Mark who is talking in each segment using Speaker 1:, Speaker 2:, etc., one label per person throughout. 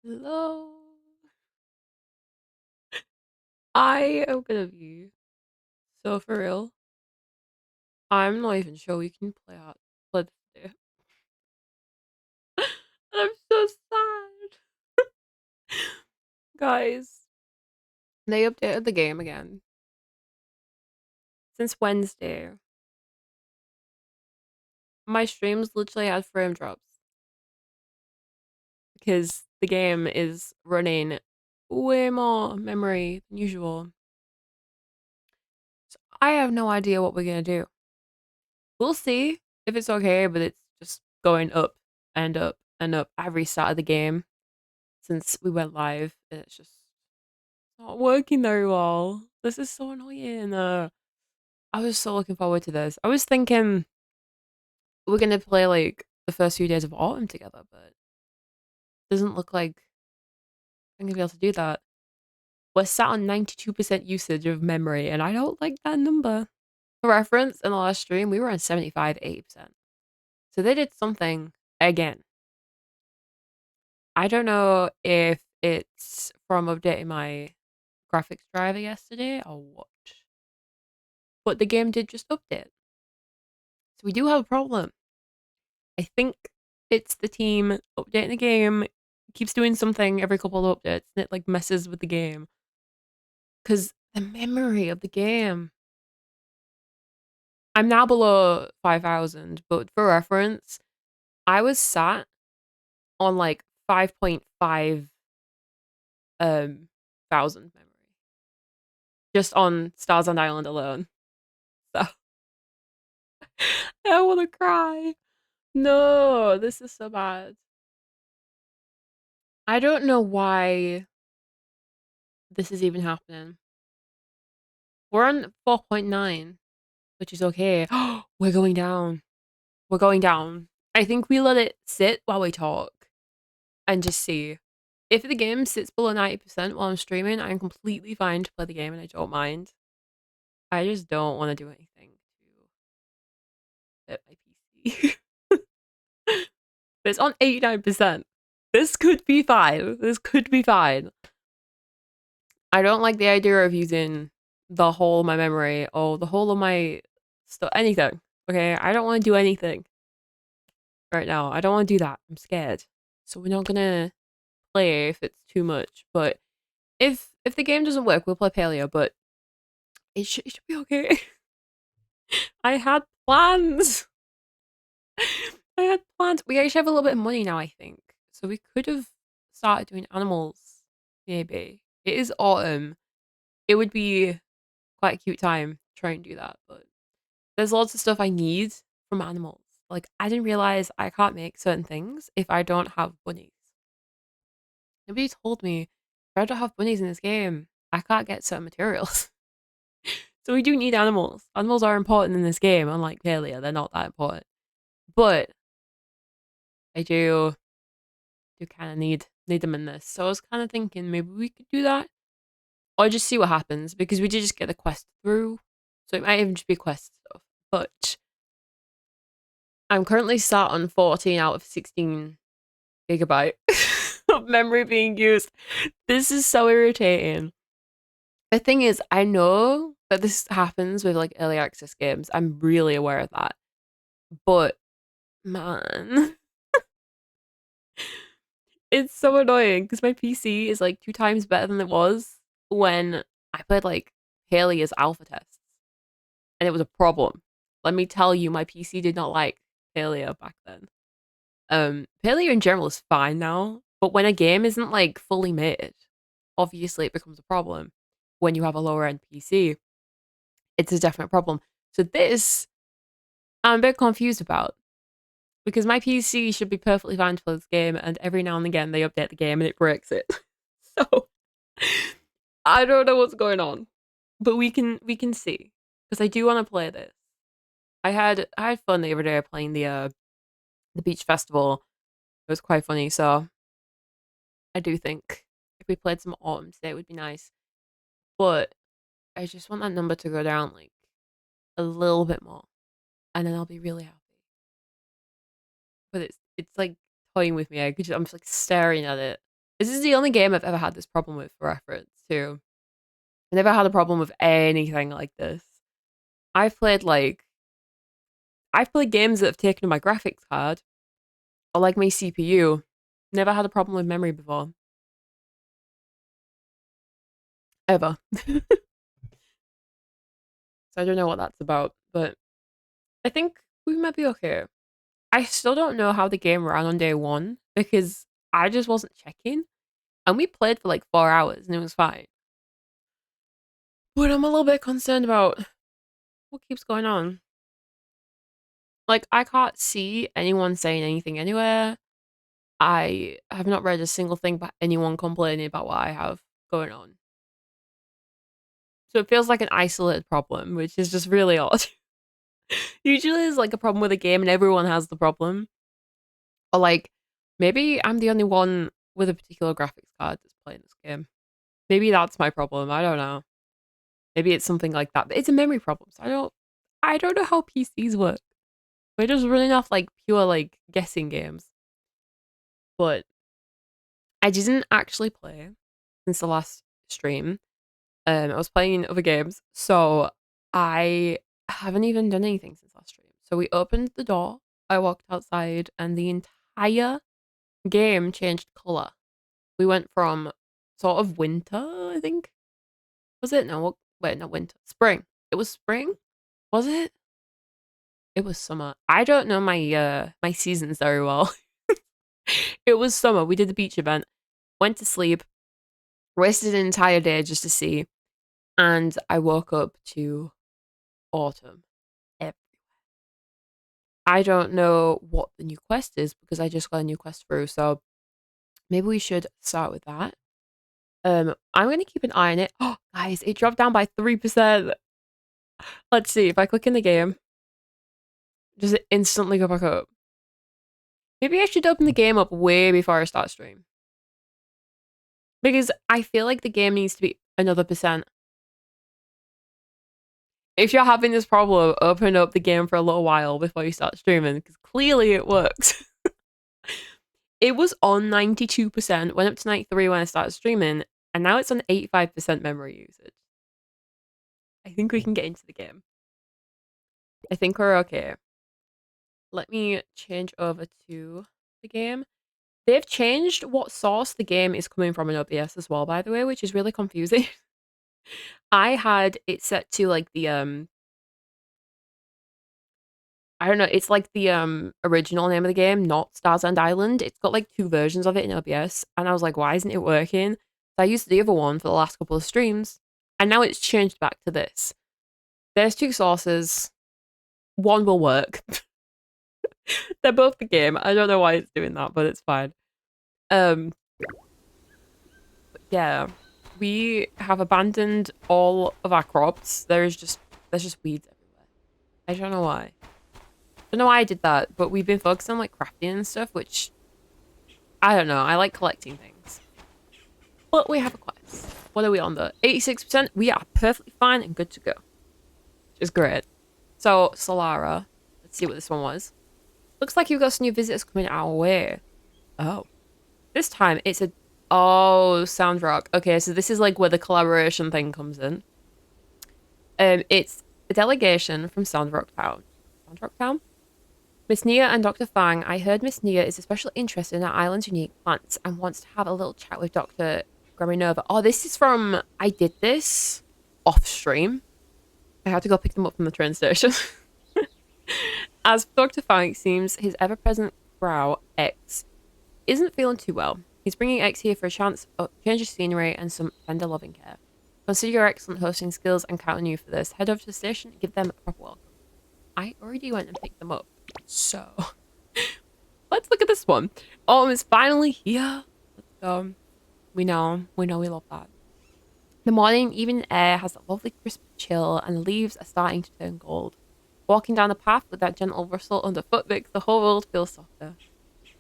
Speaker 1: Hello. I am gonna be so for real. I'm not even sure we can play this day. I'm so sad. Guys, they updated the game again. Since Wednesday, my streams literally had frame drops because the game is running way more memory than usual. So I have no idea what we're gonna do. We'll see if it's okay, but it's just going up and up and up every start of the game since we went live. It's just not working very well. This is so annoying. I was so looking forward to this. I was thinking we're gonna play like the first few days of autumn together, but it doesn't look like I'm gonna be able to do that. We're sat on 92% usage of memory, and I don't like that number. For reference, in the last stream, we were on 75, 80%. So they did something again. I don't know if it's from updating my graphics driver yesterday or what, but the game did just update. So we do have a problem. I think it's the team updating the game, keeps doing something every couple of updates, and it like messes with the game. Because the memory of the game. I'm now below 5,000, but for reference, I was sat on like 5.5 thousand memory. Just on Starsand Island alone. So I wanna cry. No, this is so bad. I don't know why this is even happening. We're on 4.9, which is okay. We're going down. We're going down. I think we let it sit while we talk and just see. If the game sits below 90% while I'm streaming, I'm completely fine to play the game and I don't mind. I just don't want to do anything to hit my PC. But it's on 89%. This could be fine. This could be fine. I don't like the idea of using the whole of my memory or the whole of my stuff, anything. Okay, I don't want to do anything right now. I don't want to do that. I'm scared. So we're not gonna play if it's too much. But if the game doesn't work, we'll play Paleo. But it should be okay. I had plans. I had plans. We actually have a little bit of money now, I think. So we could have started doing animals. Maybe it is autumn. It would be quite a cute time to try and do that, but there's lots of stuff I need from animals. Like, I didn't realize I can't make certain things if I don't have bunnies. Nobody told me if I don't have bunnies in this game, I can't get certain materials. So we do need animals. Animals are important in this game, unlike Palia, they're not that important. But I do kind of need them in this. So I was kind of thinking maybe we could do that or just see what happens because we did just get the quest through. So it might even just be quest stuff. But I'm currently sat on 14 out of 16 gigabyte of memory being used. This is so irritating. The thing is, I know that this happens with like early access games. I'm really aware of that. But man, it's so annoying because my PC is like 2 times better than it was when I played like Haley's alpha tests. And it was a problem. Let me tell you, my PC did not like Paleo back then. Paleo in general is fine now, but when a game isn't like fully made, obviously it becomes a problem. When you have a lower end PC, it's a definite problem. So this, I'm a bit confused about because my PC should be perfectly fine to play this game, and every now and again they update the game and it breaks it. So I don't know what's going on, but we can see because I do want to play this. I had fun the other day playing the beach festival. It was quite funny, so I do think if we played some autumn today, it would be nice. But I just want that number to go down like a little bit more, and then I'll be really happy. But it's like toying with me. I'm just like staring at it. This is the only game I've ever had this problem with, for reference, too. I never had a problem with anything like this. I've played, like... I've played games that have taken my graphics card, or, like, my CPU. Never had a problem with memory before. Ever. So I don't know what that's about, but I think we might be okay. I still don't know how the game ran on day one because I just wasn't checking. And we played for like 4 hours and it was fine. But I'm a little bit concerned about what keeps going on. Like, I can't see anyone saying anything anywhere. I have not read a single thing about anyone complaining about what I have going on. So it feels like an isolated problem, which is just really odd. Usually there's like a problem with a game and everyone has the problem. Or like, maybe I'm the only one with a particular graphics card that's playing this game. Maybe that's my problem. I don't know. Maybe it's something like that. But it's a memory problem. So I don't know how PCs work. We're just running off like pure like guessing games. But I didn't actually play since the last stream. I was playing other games, so I haven't even done anything since last stream. So we opened the door, I walked outside, and the entire game changed color. We went from sort of winter, I think. Was it? No, wait, not winter. Spring. It was spring? Was it? It was summer. I don't know my seasons very well. It was summer. We did the beach event, went to sleep, wasted an entire day just to see, and I woke up to autumn everywhere. I don't know what the new quest is because I just got a new quest through, so maybe we should start with that. I'm gonna keep an eye on it. Oh, guys, it dropped down by 3%. Let's see if I click in the game. Does it instantly go back up? Maybe I should open the game up way before I start stream. Because I feel like the game needs to be another percent. If you're having this problem, open up the game for a little while before you start streaming, because clearly it works. It was on 92%, went up to 93 when I started streaming, and now it's on 85% memory usage. I think we can get into the game. I think we're okay. Let me change over to the game. They've changed what source the game is coming from in OBS as well, by the way, which is really confusing. I had it set to like the I don't know, it's like the original name of the game, not Starsand Island. It's got like two versions of it in OBS, and I was like, why isn't it working? So I used the other one for the last couple of streams, and now it's changed back to this. There's two sources. One will work. They're both the game. I don't know why it's doing that, but it's fine. But yeah, we have abandoned all of our crops. There's just weeds everywhere. I don't know why. I don't know why I did that, but we've been focused on like crafting and stuff, which I don't know. I like collecting things. But we have a quest. What are we on though? 86%. We are perfectly fine and good to go. Which is great. So, Solara. Let's see what this one was. Looks like you've got some new visitors coming our way. Oh. This time it's a... Oh, Sound Rock. Okay, so this is like where the collaboration thing comes in. It's a delegation from Sound Rock Town. Sound Rock Town? Miss Nia and Dr. Fang. I heard Miss Nia is especially interested in our island's unique plants and wants to have a little chat with Dr. Graminova. Oh, this is from... I did this off stream. I had to go pick them up from the train station. As Dr. Fang, it seems his ever-present brow, X, isn't feeling too well. He's bringing X here for a chance of change of scenery and some tender loving care. Consider your excellent hosting skills and count on you for this. Head over to the station and give them a proper welcome. I already went and picked them up. So, let's look at this one. Oh, it's finally here. Let's go. We know we love that. The morning, even air has a lovely crisp chill and the leaves are starting to turn gold. Walking down the path with that gentle rustle underfoot makes the whole world feel softer.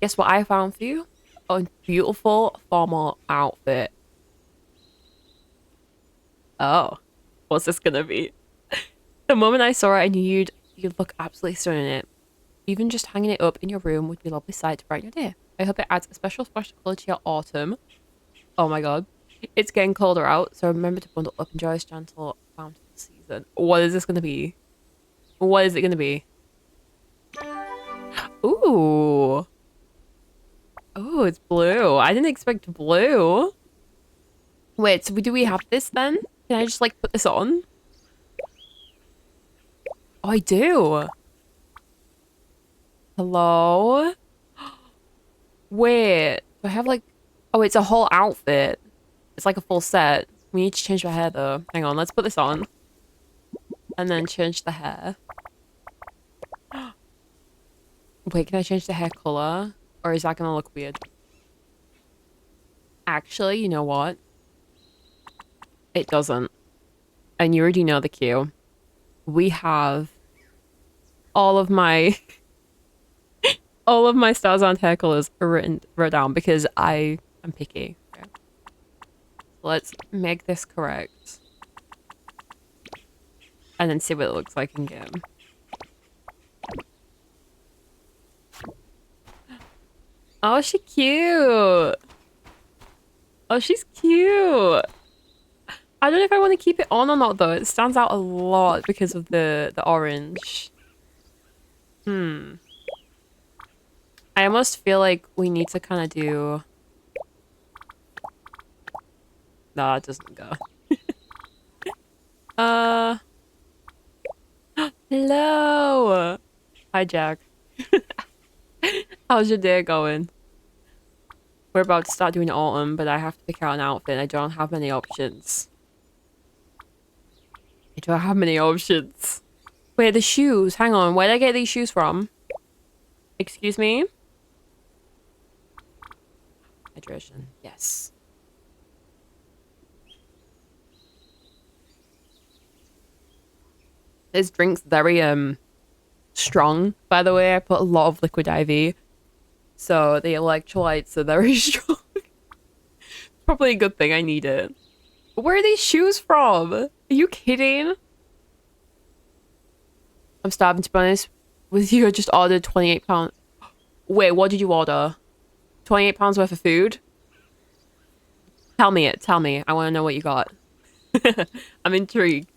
Speaker 1: Guess what I found for you? A beautiful formal outfit. Oh, what's this gonna be? The moment I saw it, I knew you'd look absolutely stunning in it. Even just hanging it up in your room would be a lovely sight to brighten your day. I hope it adds a special splash of colour to your autumn. Oh my god. It's getting colder out, so remember to bundle up. Enjoy this gentle bountiful season. What is this gonna be? What is it gonna be? Ooh. Oh, it's blue. I didn't expect blue. Wait, so do we have this then? Can I just like put this on? Oh, I do. Hello? Wait, do I have like... Oh, it's a whole outfit. It's like a full set. We need to change my hair though. Hang on, let's put this on. And then change the hair. Wait, can I change the hair color? Or is that gonna look weird? Actually, you know what? It doesn't. And you already know the cue. We have all of my all of my Starsand hair colors are written down because I am picky. Okay. Let's make this correct. And then see what it looks like in game. Oh, she's cute. Oh, she's cute. I don't know if I want to keep it on or not though. It stands out a lot because of the orange. I almost feel like we need to kind of do... No, it doesn't go. Hello. Hi, Jack. How's your day going? We're about to start doing autumn, but I have to pick out an outfit. I don't have many options. I don't have many options. Wait, the shoes. Hang on. Where did I get these shoes from? Excuse me? Hydration. Yes. This drink's very strong, by the way. I put a lot of liquid IV. So the electrolytes are very strong. Probably a good thing I need it. Where are these shoes from? Are you kidding? I'm starving, to be honest with you. I just ordered £28. Wait, what did you order? £28 worth of food? Tell me it. Tell me. I want to know what you got. I'm intrigued.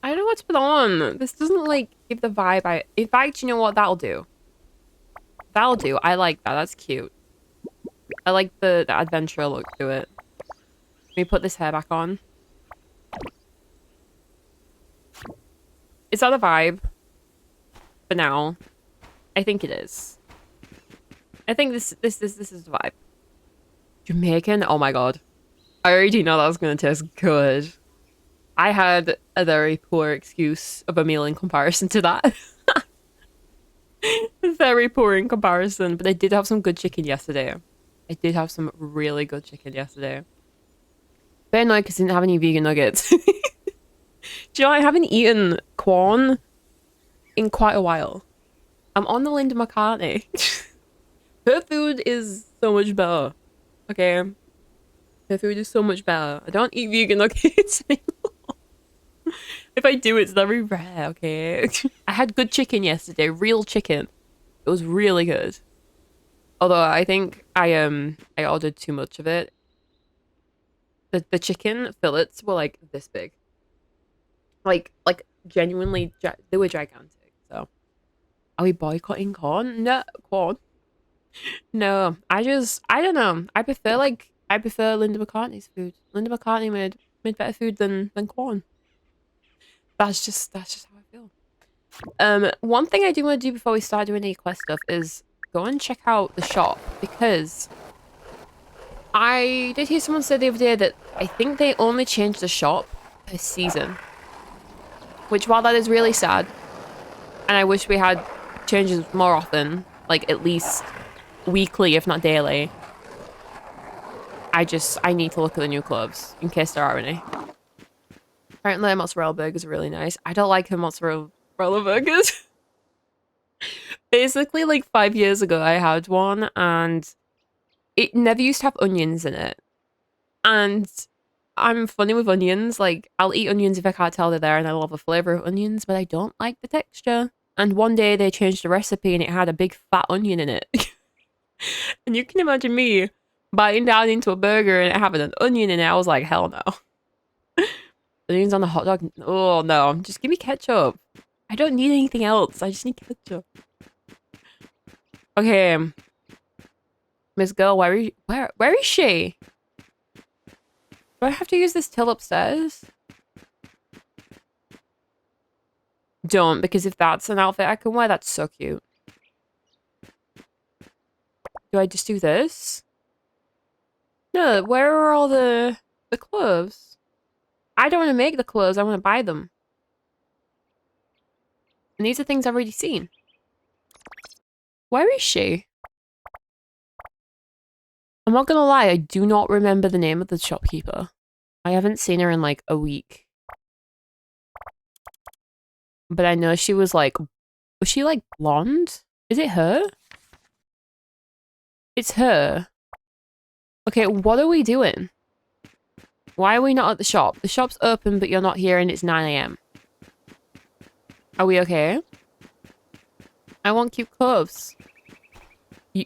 Speaker 1: I don't know what to put on. This doesn't, like, give the vibe. In fact, you know what? That'll do. That'll do. I like that. That's cute. I like the adventure look to it. Let me put this hair back on. Is that a vibe? For now. I think it is. I think this is the vibe. Jamaican? Oh my god. I already know that was gonna taste good. I had a very poor excuse of a meal in comparison to that. Very poor in comparison, but I did have some good chicken yesterday. I did have some really good chicken yesterday. Very annoyed because I didn't have any vegan nuggets. Do you know, I haven't eaten corn in quite a while. I'm on the Linda McCartney. Her food is so much better. Okay? Her food is so much better. I don't eat vegan nuggets anymore. If I do, it's very rare, okay? I had good chicken yesterday. Real chicken. It was really good. Although I think I ordered too much of it. The chicken fillets were like this big. Like genuinely, they were gigantic. So, are we boycotting corn? No, corn. No, I don't know. I prefer Linda McCartney's food. Linda McCartney made better food than corn. That's just how I feel. One thing I do want to do before we start doing any quest stuff is go and check out the shop, because I did hear someone say the other day that I think they only changed the shop per season. Which, while that is really sad, and I wish we had changes more often, like at least weekly, if not daily, I need to look at the new clothes in case there are any. Apparently, their mozzarella burgers are really nice. I don't like her mozzarella burgers. Basically, like 5 years ago, I had one and it never used to have onions in it. And I'm funny with onions. Like, I'll eat onions if I can't tell they're there, and I love the flavor of onions, but I don't like the texture. And one day they changed the recipe and it had a big fat onion in it. And you can imagine me biting down into a burger and having an onion in it. I was like, hell no. Onions on the hot dog? Oh no, just give me ketchup. I don't need anything else. I just need ketchup. Okay, Miss Girl, where is she? Do I have to use this till upstairs? Don't, because if that's an outfit I can wear, that's so cute. Do I just do this? No, where are all the clothes? I don't want to make the clothes, I want to buy them. And these are things I've already seen. Where is she? I'm not gonna lie, I do not remember the name of the shopkeeper. I haven't seen her in like a week. But I know she was like, was she like blonde? Is it her? It's her. Okay, what are we doing? Why are we not at the shop? The shop's open, but you're not here and it's 9 AM. Are we okay? I want cute clothes.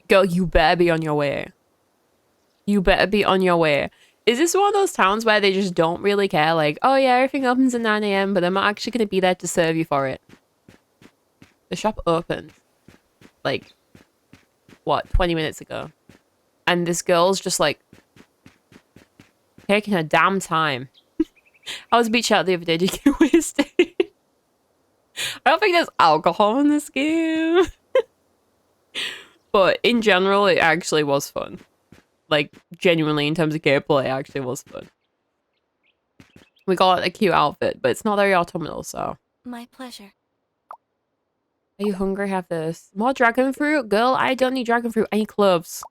Speaker 1: Girl, you better be on your way. You better be on your way. Is this one of those towns where they just don't really care? Like, oh yeah, everything opens at 9 AM, but I'm not actually going to be there to serve you for it. The shop opened. Like, what, 20 minutes ago. And this girl's just like, taking her damn time. I was beach out the other day. Did you get wasted? I don't think there's alcohol in this game. But in general, it actually was fun. Like, genuinely, in terms of gameplay, it actually was fun. We got a cute outfit, but it's not very autumnal, so.
Speaker 2: My pleasure.
Speaker 1: Are you hungry? Have this. More dragon fruit? Girl, I don't need dragon fruit. I need cloves.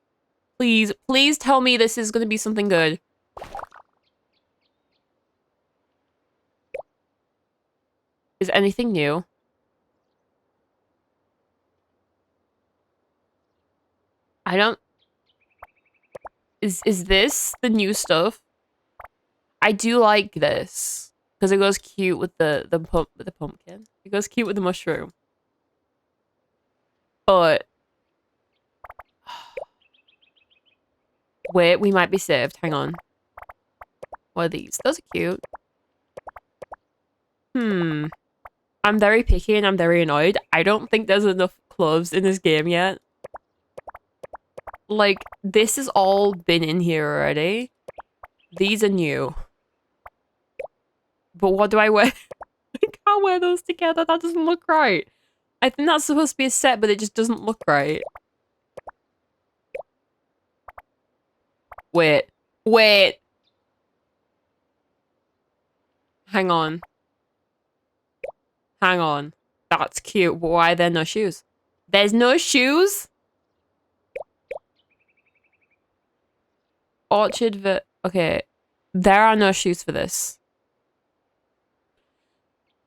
Speaker 1: Please, please tell me this is going to be something good. Is anything new? I don't... Is this the new stuff? I do like this. Because it goes cute with the pumpkin. It goes cute with the mushroom. But... Wait, we might be saved. Hang on. What are these? Those are cute. I'm very picky and I'm very annoyed. I don't think there's enough clothes in this game yet. Like, this has all been in here already. These are new. But what do I wear? I can't wear those together. That doesn't look right. I think that's supposed to be a set, but it just doesn't look right. Wait. Wait. Hang on. Hang on. That's cute, but why are there no shoes? There's no shoes? Okay. There are no shoes for this.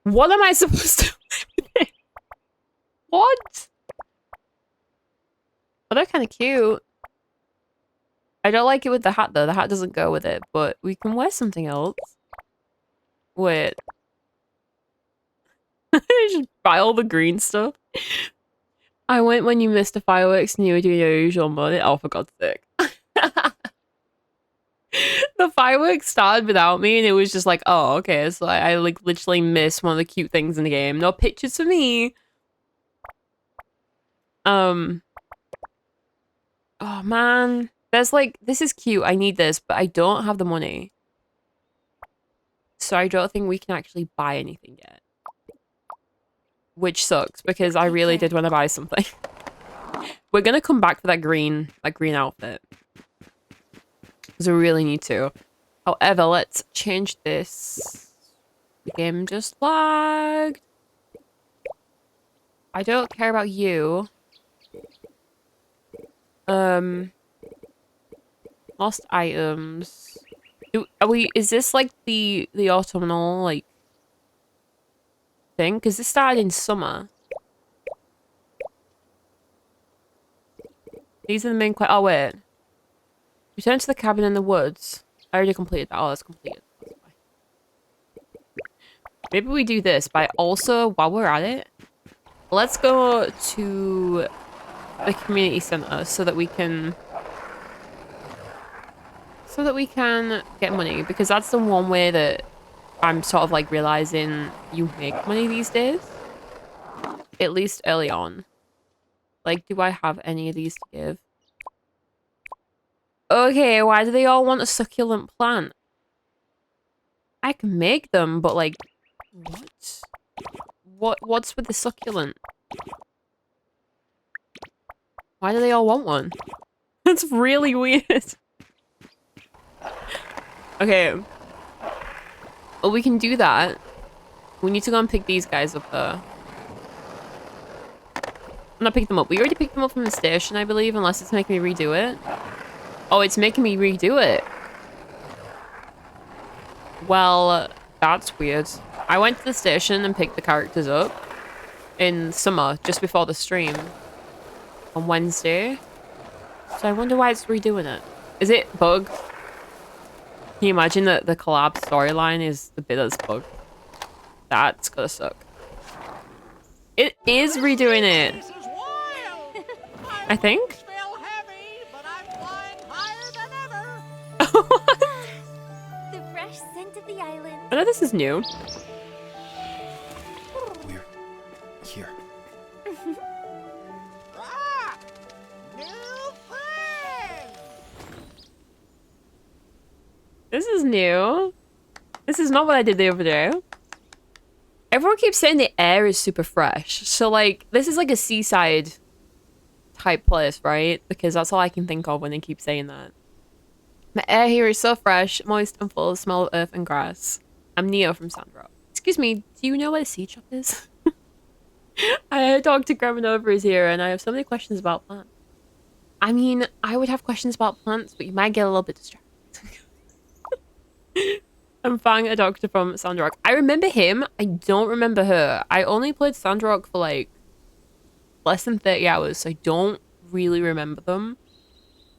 Speaker 1: What am I supposed to do with it? What? Oh, they're kind of cute. I don't like it with the hat, though. The hat doesn't go with it, but we can wear something else. Wait. Just buy all the green stuff. I went when you missed the fireworks and you were doing your usual mode. Oh, for God's sake. The fireworks started without me and it was just like, oh, okay. So I like literally missed one of the cute things in the game. No pictures for me. Oh man. There's like, this is cute. I need this, but I don't have the money. So I don't think we can actually buy anything yet. Which sucks because I really did want to buy something. We're gonna come back for that green outfit. Because we really need to. However, let's change this. The game just lagged. I don't care about you. Lost items. Is this like the autumnal like thing? Because this started in summer. These are the main oh wait. Return to the cabin in the woods. I already completed that. Oh, that's completed. Maybe we do this, but also, while we're at it, let's go to the community center so that we can get money, because that's the one way that I'm sort of like realizing you make money these days, at least early on. Like, do I have any of these to give? Okay, why do they all want a succulent plant? I can make them, but like, what's with the succulent? Why do they all want one? That's really weird. Okay. Well, we can do that. We need to go and pick these guys up though. Not pick them up. We already picked them up from the station, I believe, unless it's making me redo it. Oh, it's making me redo it. Well, that's weird. I went to the station and picked the characters up in summer, just before the stream on Wednesday. So I wonder why it's redoing it. Is it bug? Can you imagine that the collab storyline is the bit that's bugged? That's gonna suck. It is redoing it. I think.
Speaker 2: The fresh scent of the island.
Speaker 1: I know this is new.
Speaker 3: We're here.
Speaker 1: This is new. This is not what I did the other day. Everyone keeps saying the air is super fresh. So, like, this is like a seaside type place, right? Because that's all I can think of when they keep saying that. The air here is so fresh, moist, and full of the smell of earth and grass. I'm Neo from Sandrock. Excuse me, do you know where the seed shop is? I heard Dr. Gramanova is here, and I have so many questions about plants. I mean, I would have questions about plants, but you might get a little bit distracted. I'm Fang, a doctor from Sandrock. I remember him. I don't remember her. I only played Sandrock for like less than 30 hours, so I don't really remember them.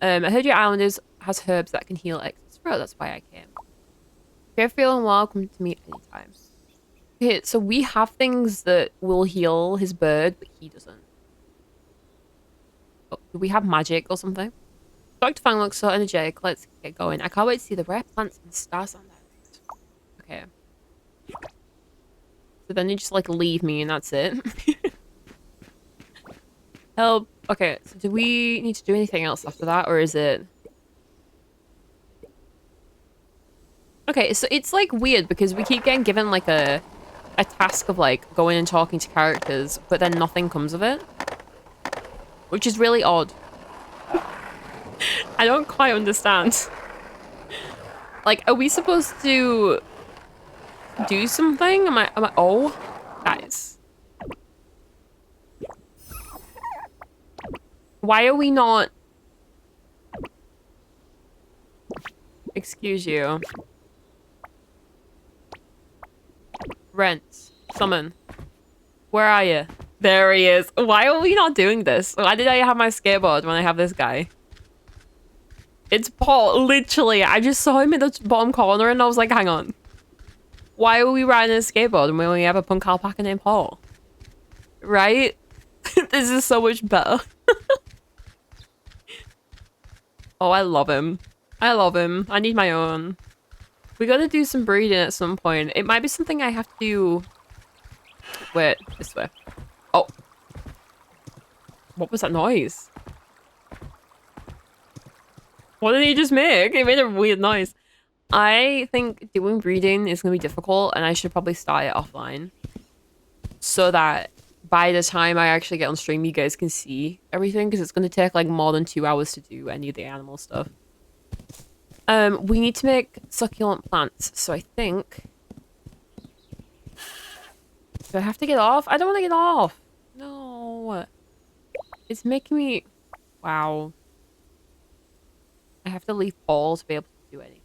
Speaker 1: I heard your island has herbs that can heal excess throat. That's why I came. If you're feeling well, come to me anytime. Okay, so we have things that will heal his bird, but he doesn't. Oh, do we have magic or something? Dr. Fang looks so energetic. Let's get going. I can't wait to see the rare plants in Starsand Island. Okay. So then you just like leave me and that's it. Help. Okay, so do we need to do anything else after that, or is it... Okay, so it's like weird because we keep getting given like a task of like going and talking to characters, but then nothing comes of it. Which is really odd. I don't quite understand. Like, are we supposed to do something? Am I oh, guys. Why are we not... Excuse you. Rent. Summon. Where are you? There he is. Why are we not doing this? Why did I have my skateboard when I have this guy? It's Paul, literally. I just saw him in the bottom corner and I was like, hang on. Why are we riding a skateboard when we have a punk alpaca named Paul? Right? This is so much better. Oh, I love him. I love him. I need my own. We gotta do some breeding at some point. It might be something I have to do... Wait, this way. Oh. What was that noise? What did he just make? He made a weird noise. I think doing breeding is going to be difficult and I should probably start it offline. So that by the time I actually get on stream, you guys can see everything. Because it's going to take like more than 2 hours to do any of the animal stuff. We need to make succulent plants. So I think... Do I have to get off? I don't want to get off. No. It's making me... Wow. I have to leave Paul to be able to do anything.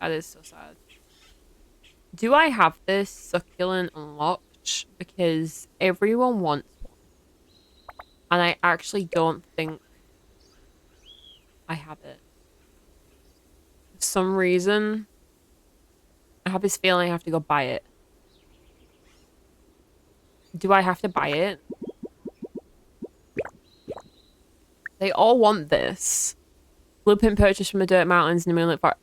Speaker 1: That is so sad. Do I have this succulent unlocked? Because everyone wants one. And I actually don't think I have it. For some reason, I have this feeling I have to go buy it. Do I have to buy it? They all want this. Blueprint purchased from the dirt mountains in the moonlit forest.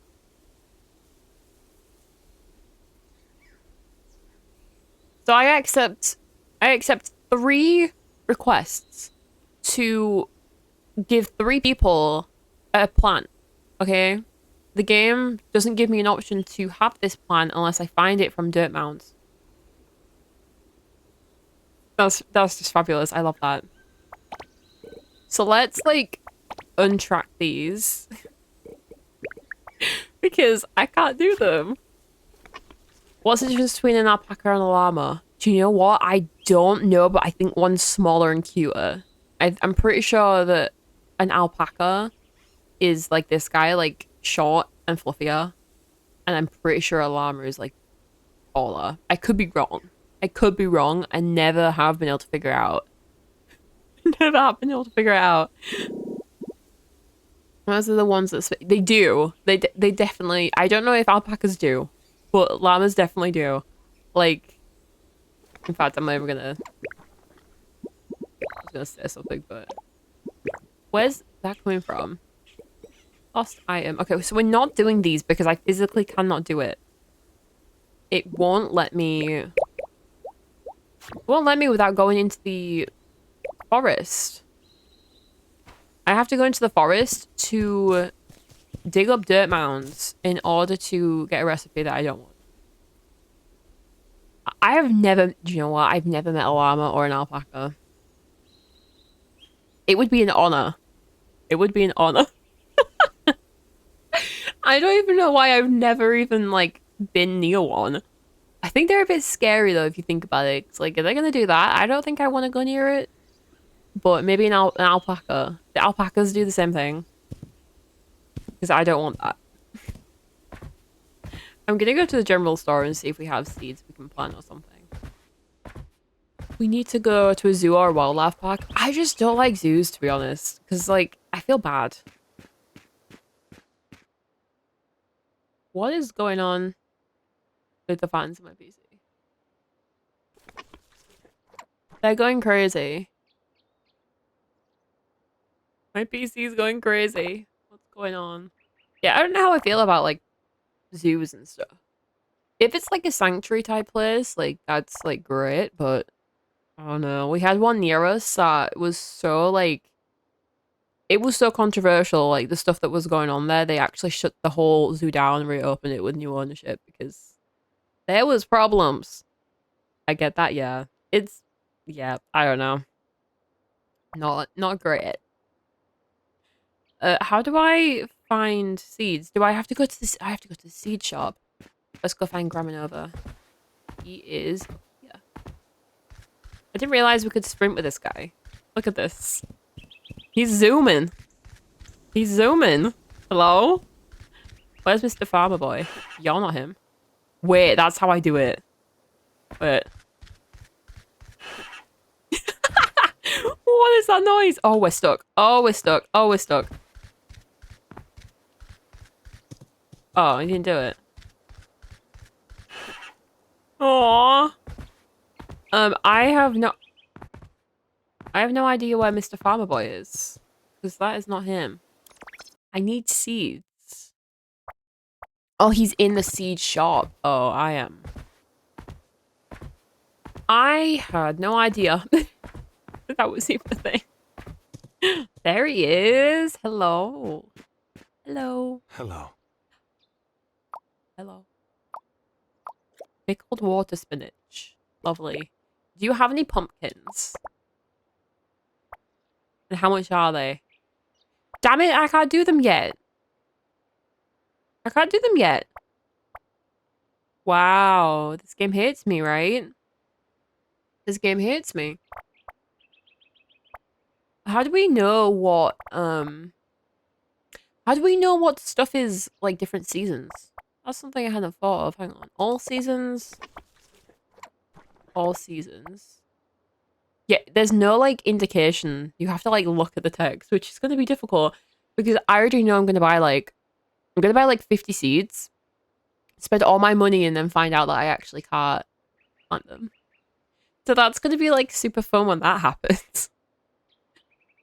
Speaker 1: So I accept 3 requests to give 3 people a plant. Okay? The game doesn't give me an option to have this plant unless I find it from dirt mounds. That's just fabulous. I love that. So let's like untrack these because I can't do them. What's the difference between an alpaca and a llama? Do you know what? I don't know, but I think one's smaller and cuter. I'm pretty sure that an alpaca is like this guy, like short and fluffier. And I'm pretty sure a llama is like taller. I could be wrong. I could be wrong. I never have been able to figure it out. Never have been able to figure it out. Those are the ones that they do. They definitely. I don't know if alpacas do, but llamas definitely do. Like, in fact, I'm never gonna. I was gonna say something, but where's that coming from? Lost item. Okay, so we're not doing these because I physically cannot do it. It won't let me. It won't let me without going into the forest. I have to go into the forest to dig up dirt mounds in order to get a recipe that I don't want. I have never, do you know what? I've never met a llama or an alpaca. It would be an honor. It would be an honor. I don't even know why I've never even, like, been near one. I think they're a bit scary, though, if you think about it. It's like, are they going to do that? I don't think I want to go near it. But maybe an alpaca. The alpacas do the same thing. Because I don't want that. I'm going to go to the general store and see if we have seeds we can plant or something. We need to go to a zoo or a wildlife park. I just don't like zoos, to be honest. Because, like, I feel bad. What is going on with the fans in my PC? They're going crazy. My PC is going crazy. What's going on? Yeah, I don't know how I feel about, like, zoos and stuff. If it's, like, a sanctuary type place, like, that's, like, great, but I don't know. We had one near us that was so, like, it was so controversial, like, the stuff that was going on there. They actually shut the whole zoo down and reopened it with new ownership because there was problems. I get that, yeah. It's, yeah, I don't know. Not great. How do I find seeds? Do I have to go to this? I have to go to the seed shop. Let's go find Graminova. He is here. I didn't realize we could sprint with this guy. Look at this. He's zooming. He's zooming. Hello? Where's Mr. Farmer Boy? You're not him. Wait, that's how I do it. Wait. What is that noise? Oh, we're stuck. Oh, we're stuck. Oh, we're stuck. Oh, he didn't do it. Aww. I have no idea where Mr. Farmer Boy is. Because that is not him. I need seeds. Oh, he's in the seed shop. Oh, I am. I had no idea that was even a thing. There he is. Hello. Hello.
Speaker 3: Hello.
Speaker 1: Hello. Pickled water spinach. Lovely. Do you have any pumpkins? And how much are they? Damn it, I can't do them yet. I can't do them yet. Wow, this game hates me, right? This game hates me. How do we know what, how do we know what stuff is, like, different seasons? That's something I hadn't thought of. Hang on. All seasons. All seasons. Yeah, there's no, like, indication. You have to, like, look at the text, which is going to be difficult because I already know I'm going to buy, like, 50 seeds, spend all my money, and then find out that I actually can't plant them. So that's going to be, like, super fun when that happens.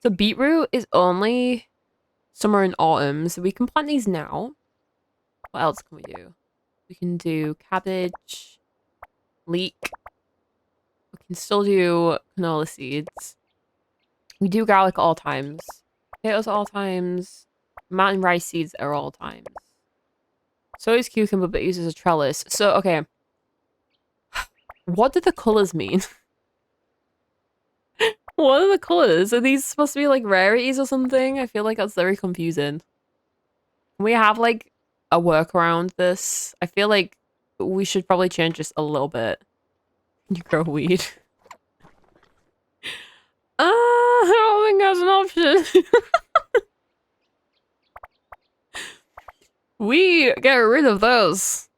Speaker 1: So beetroot is only summer and autumn, so we can plant these now. What else can we do? We can do cabbage, leek. We can still do canola seeds. We do garlic all times. Potatoes all times. Mountain rice seeds are all times. So is cucumber, but uses a trellis. So, okay. What do the colors mean? What are the colors? Are these supposed to be like rarities or something? I feel like that's very confusing. Can we have like a workaround this? I feel like we should probably change this a little bit. You grow weed. I don't think that's an option. We get rid of those.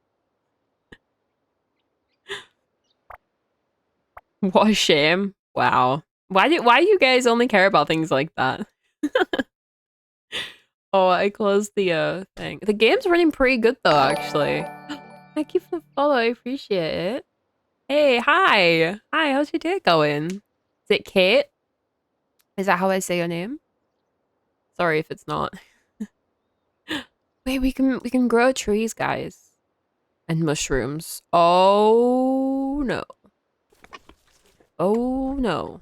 Speaker 1: What a shame. Wow. Why do you guys only care about things like that? Oh, I closed the thing. The game's running pretty good though, actually. Thank you for the follow, I appreciate it. Hey, hi. Hi, how's your day going? Is it Kate? Is that how I say your name? Sorry if it's not. Wait, we can grow trees, guys. And mushrooms. Oh no. Oh no.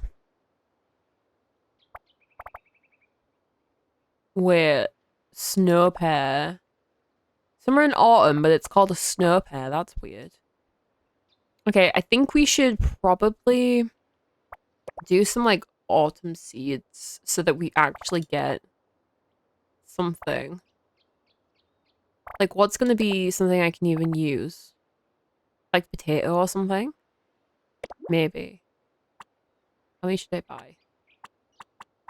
Speaker 1: Wait, snow pear. Summer and autumn, but it's called a snow pear. That's weird. Okay, I think we should probably do some like autumn seeds so that we actually get something. Like, what's gonna be something I can even use? Like potato or something? Maybe. How many should I buy?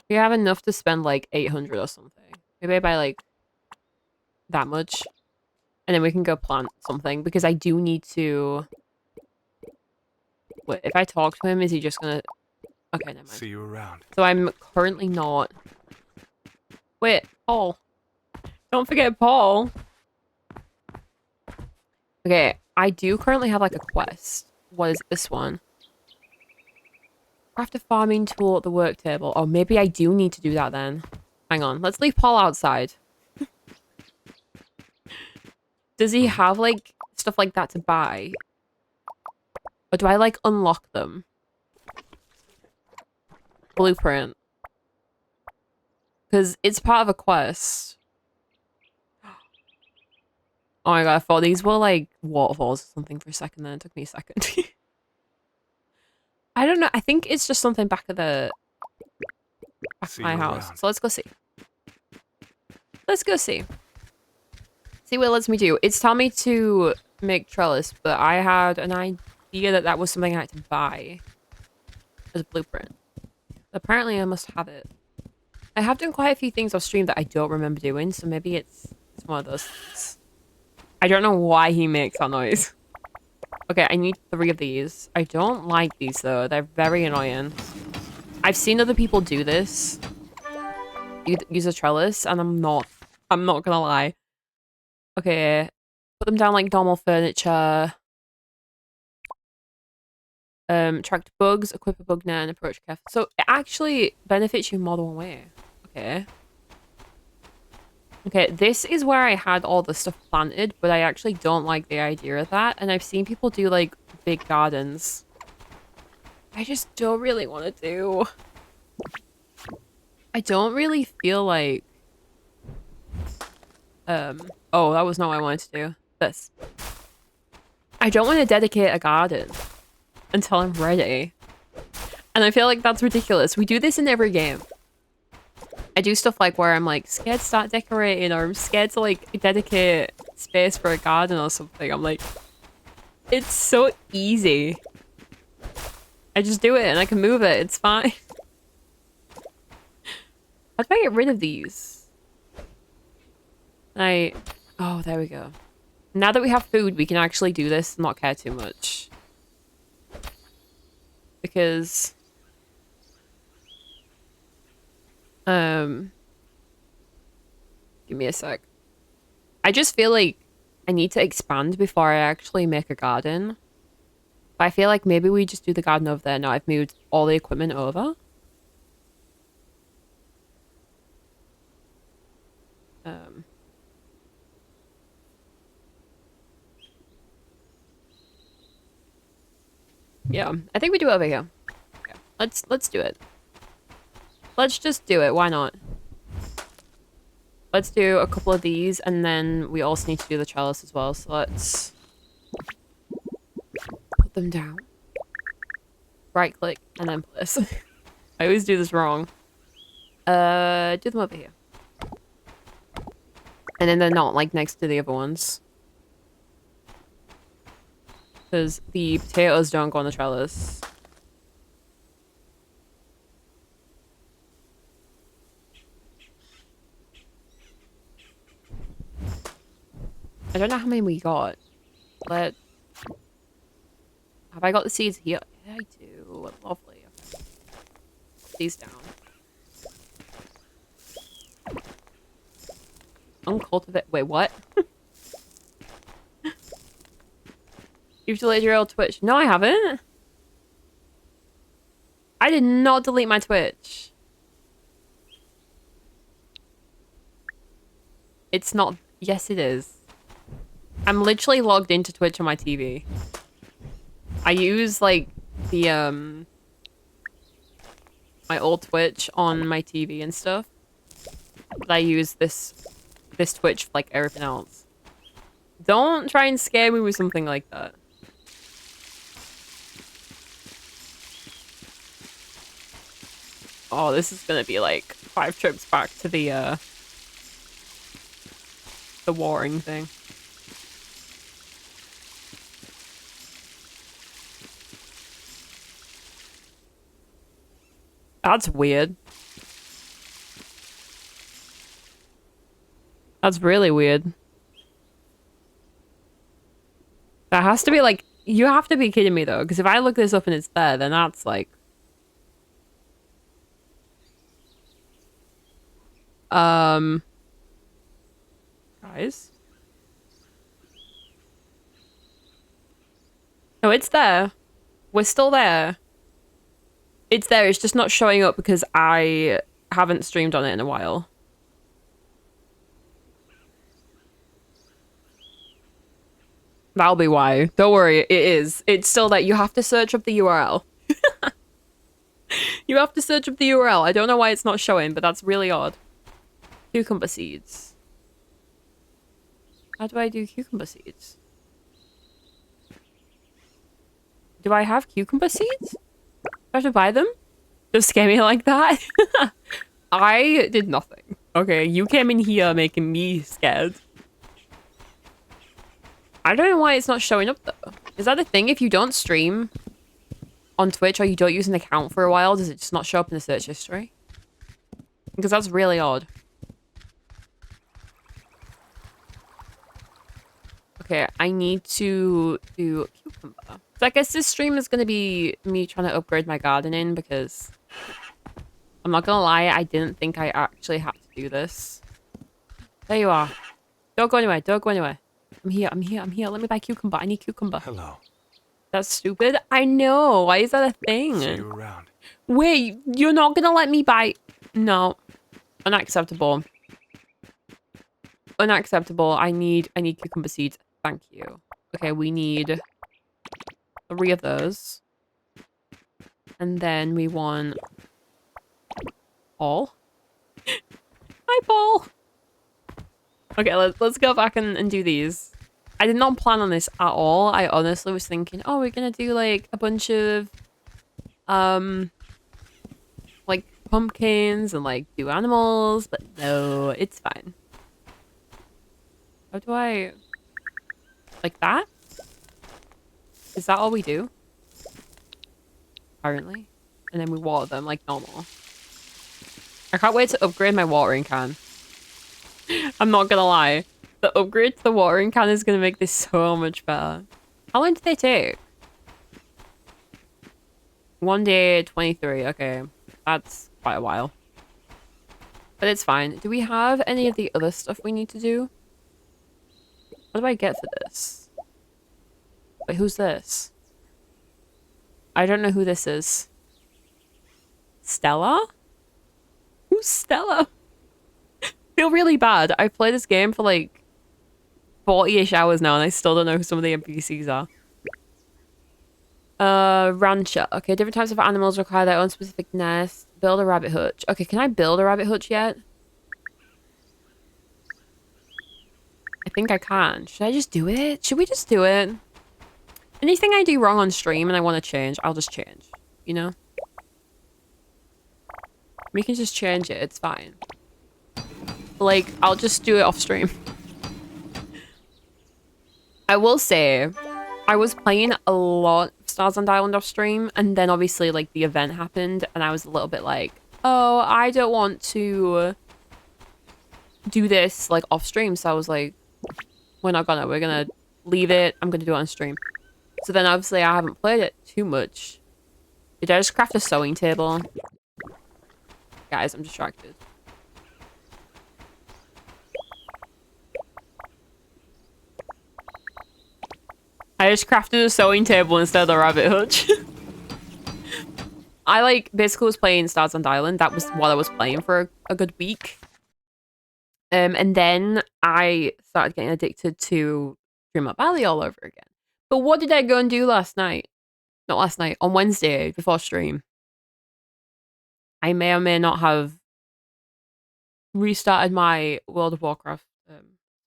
Speaker 1: We have enough to spend like 800 or something. Maybe I buy like that much. And then we can go plant something because I do need to... Wait, if I talk to him, is he just gonna... Okay, never mind.
Speaker 3: See you around.
Speaker 1: So I'm currently not... Wait, Paul. Don't forget Paul. Okay, I do currently have like a quest. What is this one? Craft a farming tool at the work table. Oh, maybe I do need to do that then. Hang on, let's leave Paul outside. Does he have like stuff like that to buy? Or do I like unlock them? Blueprint. Because it's part of a quest. Oh my god, I thought these were like waterfalls or something for a second then. It took me a second. I don't know. I think it's just something back of the... back of my house. So let's go see. Let's go see. See what it lets me do. It's telling me to make trellis, but I had an idea that that was something I had to buy as a blueprint. Apparently I must have it. I have done quite a few things off stream that I don't remember doing, so maybe it's one of those things. I don't know why he makes that noise. Okay, I need 3 of these. I don't like these though. They're very annoying. I've seen other people do this. Use a trellis, and I'm not gonna lie. Okay, put them down like normal furniture. Track bugs, equip a bug net, and approach carefully. So it actually benefits you more than one way. Okay. Okay, this is where I had all the stuff planted, but I actually don't like the idea of that. And I've seen people do like big gardens. I just don't really want to do. I don't really feel like... Oh, that was not what I wanted to do. This. I don't want to dedicate a garden until I'm ready. And I feel like that's ridiculous. We do this in every game. I do stuff like where I'm like scared to start decorating, or I'm scared to like dedicate space for a garden or something. I'm like, it's so easy. I just do it and I can move it. It's fine. How do I get rid of these? Oh, there we go. Now that we have food, we can actually do this and not care too much. Because... Give me a sec. I just feel like I need to expand before I actually make a garden. But I feel like maybe we just do the garden over there now I've moved all the equipment over. Yeah, I think we do it over here. Yeah, let's do it. Let's just do it. Why not? Let's do a couple of these, and then we also need to do the chalice as well. So let's put them down. Right click and then place. I always do this wrong. Do them over here. And then they're not like next to the other ones. Because the potatoes don't go on the trellis. I don't know how many we got. But have I got the seeds here? Yeah, I do. Lovely. Okay. Put these down. Uncultivate. Wait, what? You've deleted your old Twitch. No, I haven't. I did not delete my Twitch. It's not. Yes, it is. I'm literally logged into Twitch on my TV. I use like the my old Twitch on my TV and stuff. But I use this Twitch for like everything else. Don't try and scare me with something like that. Oh, this is gonna be like 5 trips back to the watering thing. That's weird. That's really weird. That has to be like, you have to be kidding me though, because if I look this up and it's there, then that's like... Guys? No, it's there. We're still there. It's there, it's just not showing up because I haven't streamed on it in a while. That'll be why. Don't worry, it is. It's still that you have to search up the URL. You have to search up the URL. I don't know why it's not showing, but that's really odd. Cucumber seeds. How do I do cucumber seeds? Do I have cucumber seeds? Do I have to buy them? Just scare me like that? I did nothing. Okay, you came in here making me scared. I don't know why it's not showing up though. Is that a thing? If you don't stream on Twitch or you don't use an account for a while, does it just not show up in the search history? Because that's really odd. Okay, I need to do cucumber. So I guess this stream is going to be me trying to upgrade my gardening because I'm not going to lie, I didn't think I actually had to do this. There you are. Don't go anywhere. Don't go anywhere. I'm here. I'm here. I'm here. Let me buy cucumber. I need cucumber.
Speaker 3: Hello.
Speaker 1: That's stupid. I know. Why is that a thing?
Speaker 3: See you around.
Speaker 1: Wait, you're not going to let me buy... No. Unacceptable. Unacceptable. I need cucumber seeds. Thank you. Okay, we need 3 of those. And then we want... Paul? Hi, Paul! Okay, let's go back and do these. I did not plan on this at all. I honestly was thinking, oh, we're gonna do like a bunch of like pumpkins and like do animals, but no, it's fine. How do I like that? Is that all we do? Apparently. And then we water them like normal. I can't wait to upgrade my watering can. I'm not gonna lie. The upgrade to the watering can is gonna make this so much better. How long did they take? 1 day, 23. Okay. That's quite a while. But it's fine. Do we have any of the other stuff we need to do? What do I get for this? Wait, who's this? I don't know who this is. Stella? Who's Stella? I feel really bad. I've played this game for like 40-ish hours now and I still don't know who some of the NPCs are. Rancher. Okay, different types of animals require their own specific nest. Build a rabbit hutch. Okay, can I build a rabbit hutch yet? I think I can. Should I just do it? Should we just do it? Anything I do wrong on stream and I want to change, I'll just change. You know? We can just change it. It's fine. Like, I'll just do it off stream. I will say, I was playing a lot of Starsand Island off stream, and then obviously, like, the event happened, and I was a little bit like, oh, I don't want to do this, like, off stream. So I was like, we're gonna leave it. I'm gonna do it on stream. So then obviously I haven't played it too much. Did I just craft a sewing table? Guys, I'm distracted. I just crafted a sewing table instead of the rabbit hutch. I like basically was playing Starsand Island. That was what I was playing for a good week. And then I started getting addicted to Dream Up Valley all over again. But what did I go and do last night? Not last night, on Wednesday before stream. I may or may not have restarted my World of Warcraft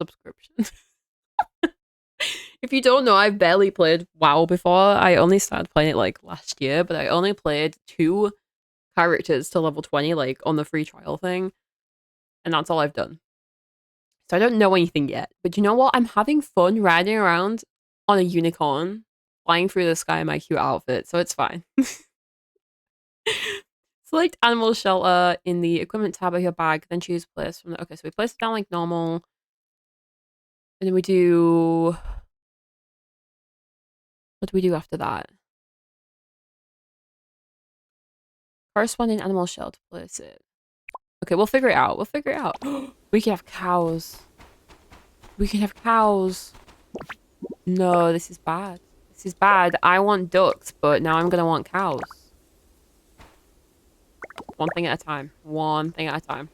Speaker 1: subscription. If you don't know, I've barely played WoW before. I only started playing it like last year, but I only played 2 characters to level 20, like on the free trial thing. And that's all I've done. So I don't know anything yet. But you know what? I'm having fun riding around on a unicorn, flying through the sky in my cute outfit, so it's fine. Select animal shelter in the equipment tab of your bag, then choose place from the... Okay, so we place it down like normal. And then we do... What do we do after that? Corresponding animal shelter, place it. Okay, we'll figure it out. We'll figure it out. We can have cows. We can have cows. No, this is bad. This is bad. I want ducks, but now I'm gonna want cows. One thing at a time. One thing at a time.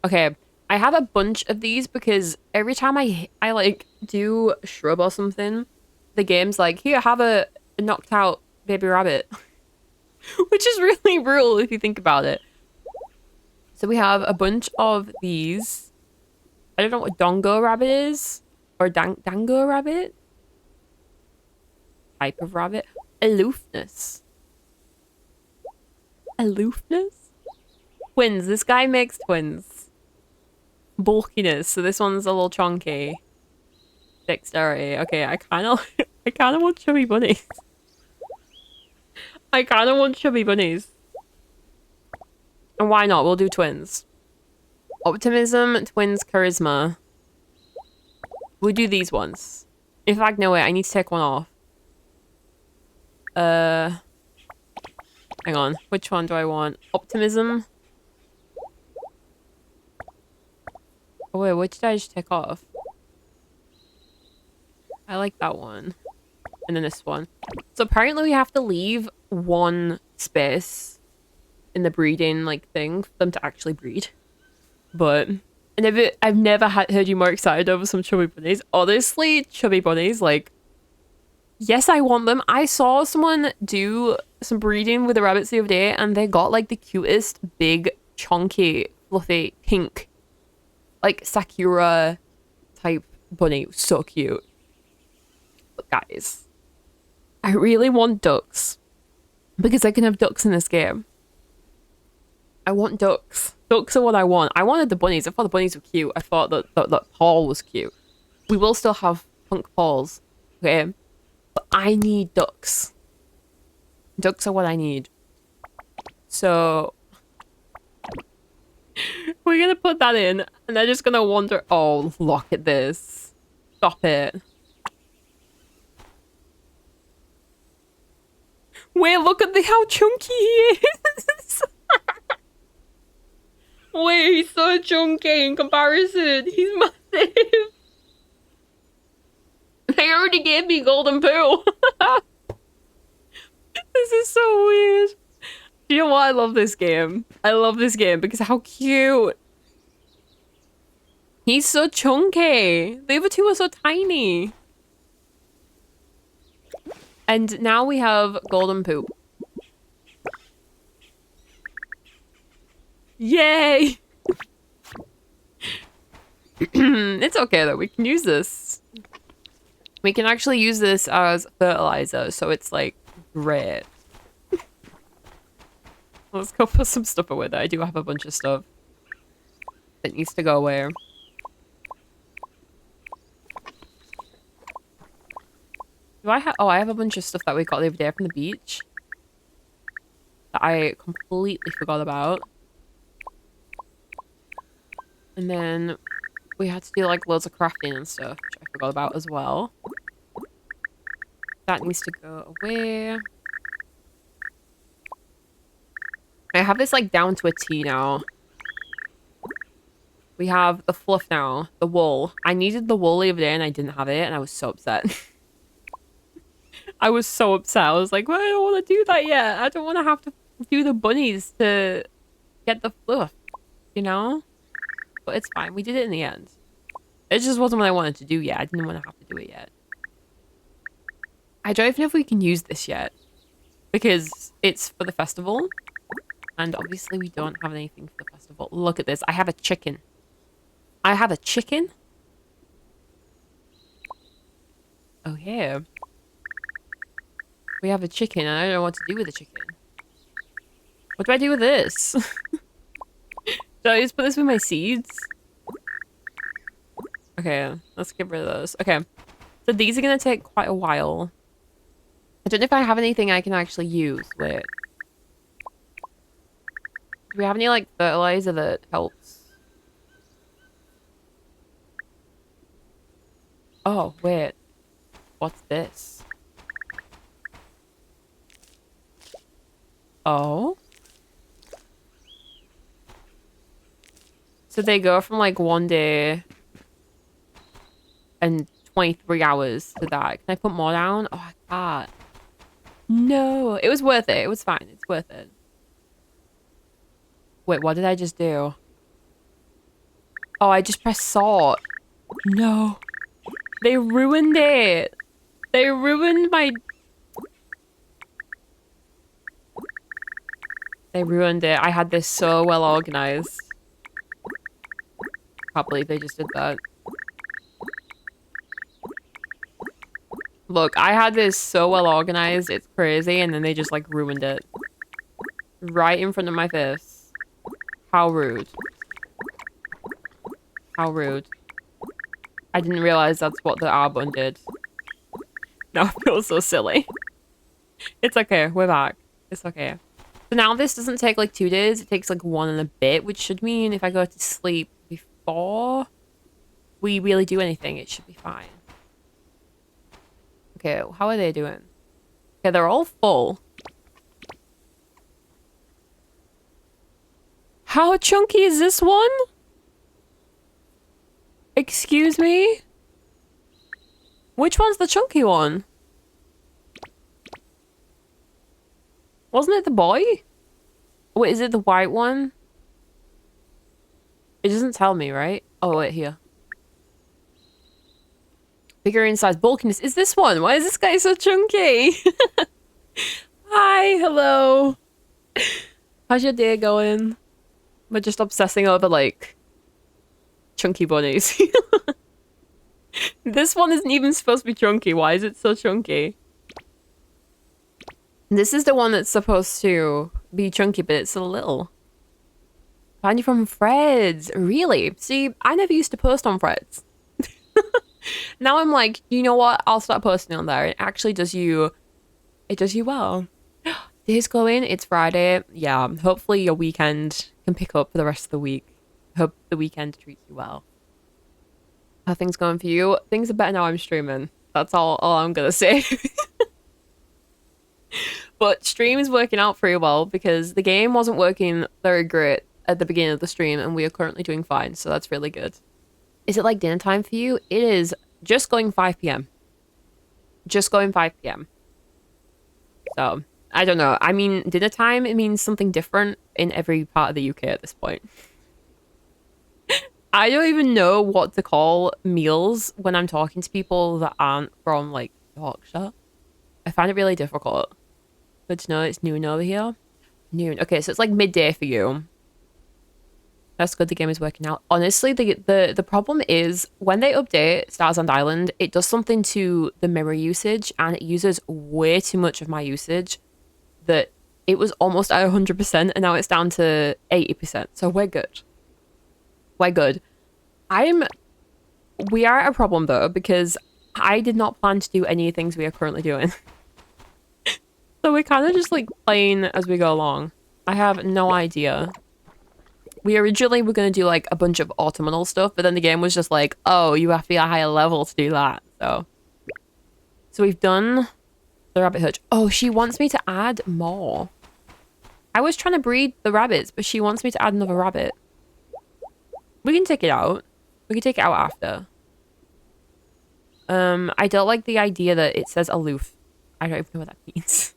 Speaker 1: Okay, I have a bunch of these because every time I like do a shrub or something, the game's like, here, have a knocked out baby rabbit. Which is really brutal if you think about it. So we have a bunch of these. I don't know what Dongo rabbit is. Or Dango rabbit? Type of rabbit. Aloofness. Aloofness? Twins. This guy makes twins. Bulkiness. So this one's a little chunky. Dexterity. Okay, I kind of want chubby bunnies. I kind of want chubby bunnies. And why not? We'll do twins. Optimism, twins, charisma. We'll do these ones. In fact, no, wait. I need to take one off. Hang on. Which one do I want? Optimism? Oh, wait. Which did I just take off? I like that one. And then this one. So apparently we have to leave one space in the breeding, like, thing for them to actually breed. But... I've never heard you more excited over some chubby bunnies. Honestly, chubby bunnies, like... Yes, I want them. I saw someone do some breeding with the rabbits the other day, and they got, like, the cutest, big, chunky, fluffy, pink, like, Sakura type bunny. So cute. But guys, I really want ducks. Because I can have ducks in this game. I want ducks. Ducks are what I want. I wanted the bunnies. I thought the bunnies were cute. I thought that Paul was cute. We will still have punk Pauls. Okay? But I need ducks. Ducks are what I need. So... we're gonna put that in. And they're just gonna wander... Oh, look at this. Stop it. Wait, look at how chunky he is. Wait, he's so chunky in comparison. He's massive. They already gave me golden poo. This is so weird. Do you know what? I love this game. I love this game because how cute. He's so chunky. The other two are so tiny. And now we have golden poop. Yay! It's okay though, we can use this. We can actually use this as fertilizer, so it's like great. Let's go put some stuff away there. I do have a bunch of stuff that needs to go away. Do I have... Oh, I have a bunch of stuff that we got the other day from the beach that I completely forgot about. And then we had to do like loads of crafting and stuff, which I forgot about as well. That needs to go away. I have this like down to a T now. We have the fluff now, the wool. I needed the wool the other day and I didn't have it and I was so upset. I was so upset. I was like, well, I don't want to do that yet. I don't want to have to do the bunnies to get the fluff, you know? But it's fine. We did it in the end. It just wasn't what I wanted to do yet. I didn't want to have to do it yet. I don't even know if we can use this yet. Because it's for the festival. And obviously we don't have anything for the festival. Look at this. I have a chicken. I have a chicken? Oh, yeah. We have a chicken and I don't know what to do with the chicken. What do I do with this? Do I just put this with my seeds? Okay, let's get rid of those. Okay, so these are gonna take quite a while. I don't know if I have anything I can actually use. Wait. Do we have any, like, fertilizer that helps? Oh, wait. What's this? Oh? So they go from, like, 1 day and 23 hours to that. Can I put more down? Oh, I can't. No, it was worth it. It was fine. It's worth it. Wait, what did I just do? Oh, I just pressed sort. No. They ruined it. They ruined my... They ruined it. I had this so well organized. Can't believe they just did that. Look, I had this so well organized. It's crazy. And then they just, like, ruined it. Right in front of my face. How rude. How rude. I didn't realize that's what the R button did. Now I feel so silly. It's okay. We're back. It's okay. So now this doesn't take like 2 days. It takes like 1 and a bit, which should mean if I go to sleep before we really do anything, it should be fine. Okay, how are they doing? Okay, they're all full. How chunky is this one? Excuse me? Which one's the chunky one? Wasn't it the boy? Wait, is it the white one? It doesn't tell me, right? Oh, wait, here. Figurine size, bulkiness. Is this one? Why is this guy so chunky? Hi, hello. How's your day going? We're just obsessing over, like, chunky bunnies. This one isn't even supposed to be chunky. Why is it so chunky? This is the one that's supposed to be chunky, but it's a little. Found you from Fred's. Really? See, I never used to post on Fred's. Now I'm like, you know what? I'll start posting on there. It actually does you... It does you well. Day's going. It's Friday. Yeah, hopefully your weekend can pick up for the rest of the week. Hope the weekend treats you well. How are things going for you? Things are better now I'm streaming. That's all I'm gonna say. But stream is working out pretty well because the game wasn't working very great at the beginning of the stream and we are currently doing fine, so that's really good. Is it like dinner time for you? It is just going 5 p.m. Just going 5 p.m. So, I don't know. I mean, dinner time, it means something different in every part of the UK at this point. I don't even know what to call meals when I'm talking to people that aren't from, like, Yorkshire. I find it really difficult. Good to know it's noon over here. Noon. Okay, so it's like midday for you. That's good. The game is working out. Honestly, the problem is when they update Starsand Island, it does something to the mirror usage, and it uses way too much of my usage. That it was almost at 100%, and now it's down to 80%. So we're good. We're good. We are at a problem though because I did not plan to do any of the things we are currently doing. So we're kind of just like playing as we go along. I have no idea. We originally were going to do like a bunch of autumnal stuff, but then the game was just like, oh, you have to be a higher level to do that. So we've done the rabbit hutch. Oh, she wants me to add more. I was trying to breed the rabbits, but she wants me to add another rabbit. We can take it out. We can take it out after. I don't like the idea that it says aloof. I don't even know what that means.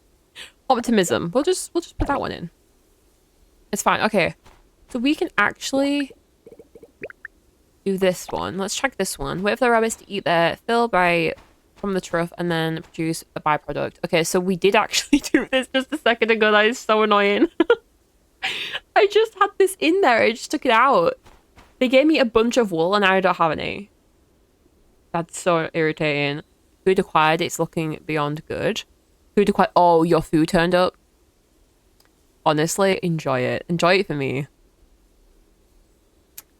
Speaker 1: Optimism. We'll just put that one in. It's fine. Okay. So we can actually do this one. Let's check this one. Wait for the rabbits to eat their fill from the trough and then produce a byproduct. Okay, so we did actually do this just a second ago. That is so annoying. I just had this in there. I just took it out. They gave me a bunch of wool and I don't have any. That's so irritating. Food acquired. It's looking beyond good. Food acquired. Oh, your food turned up. Honestly, enjoy it. Enjoy it for me.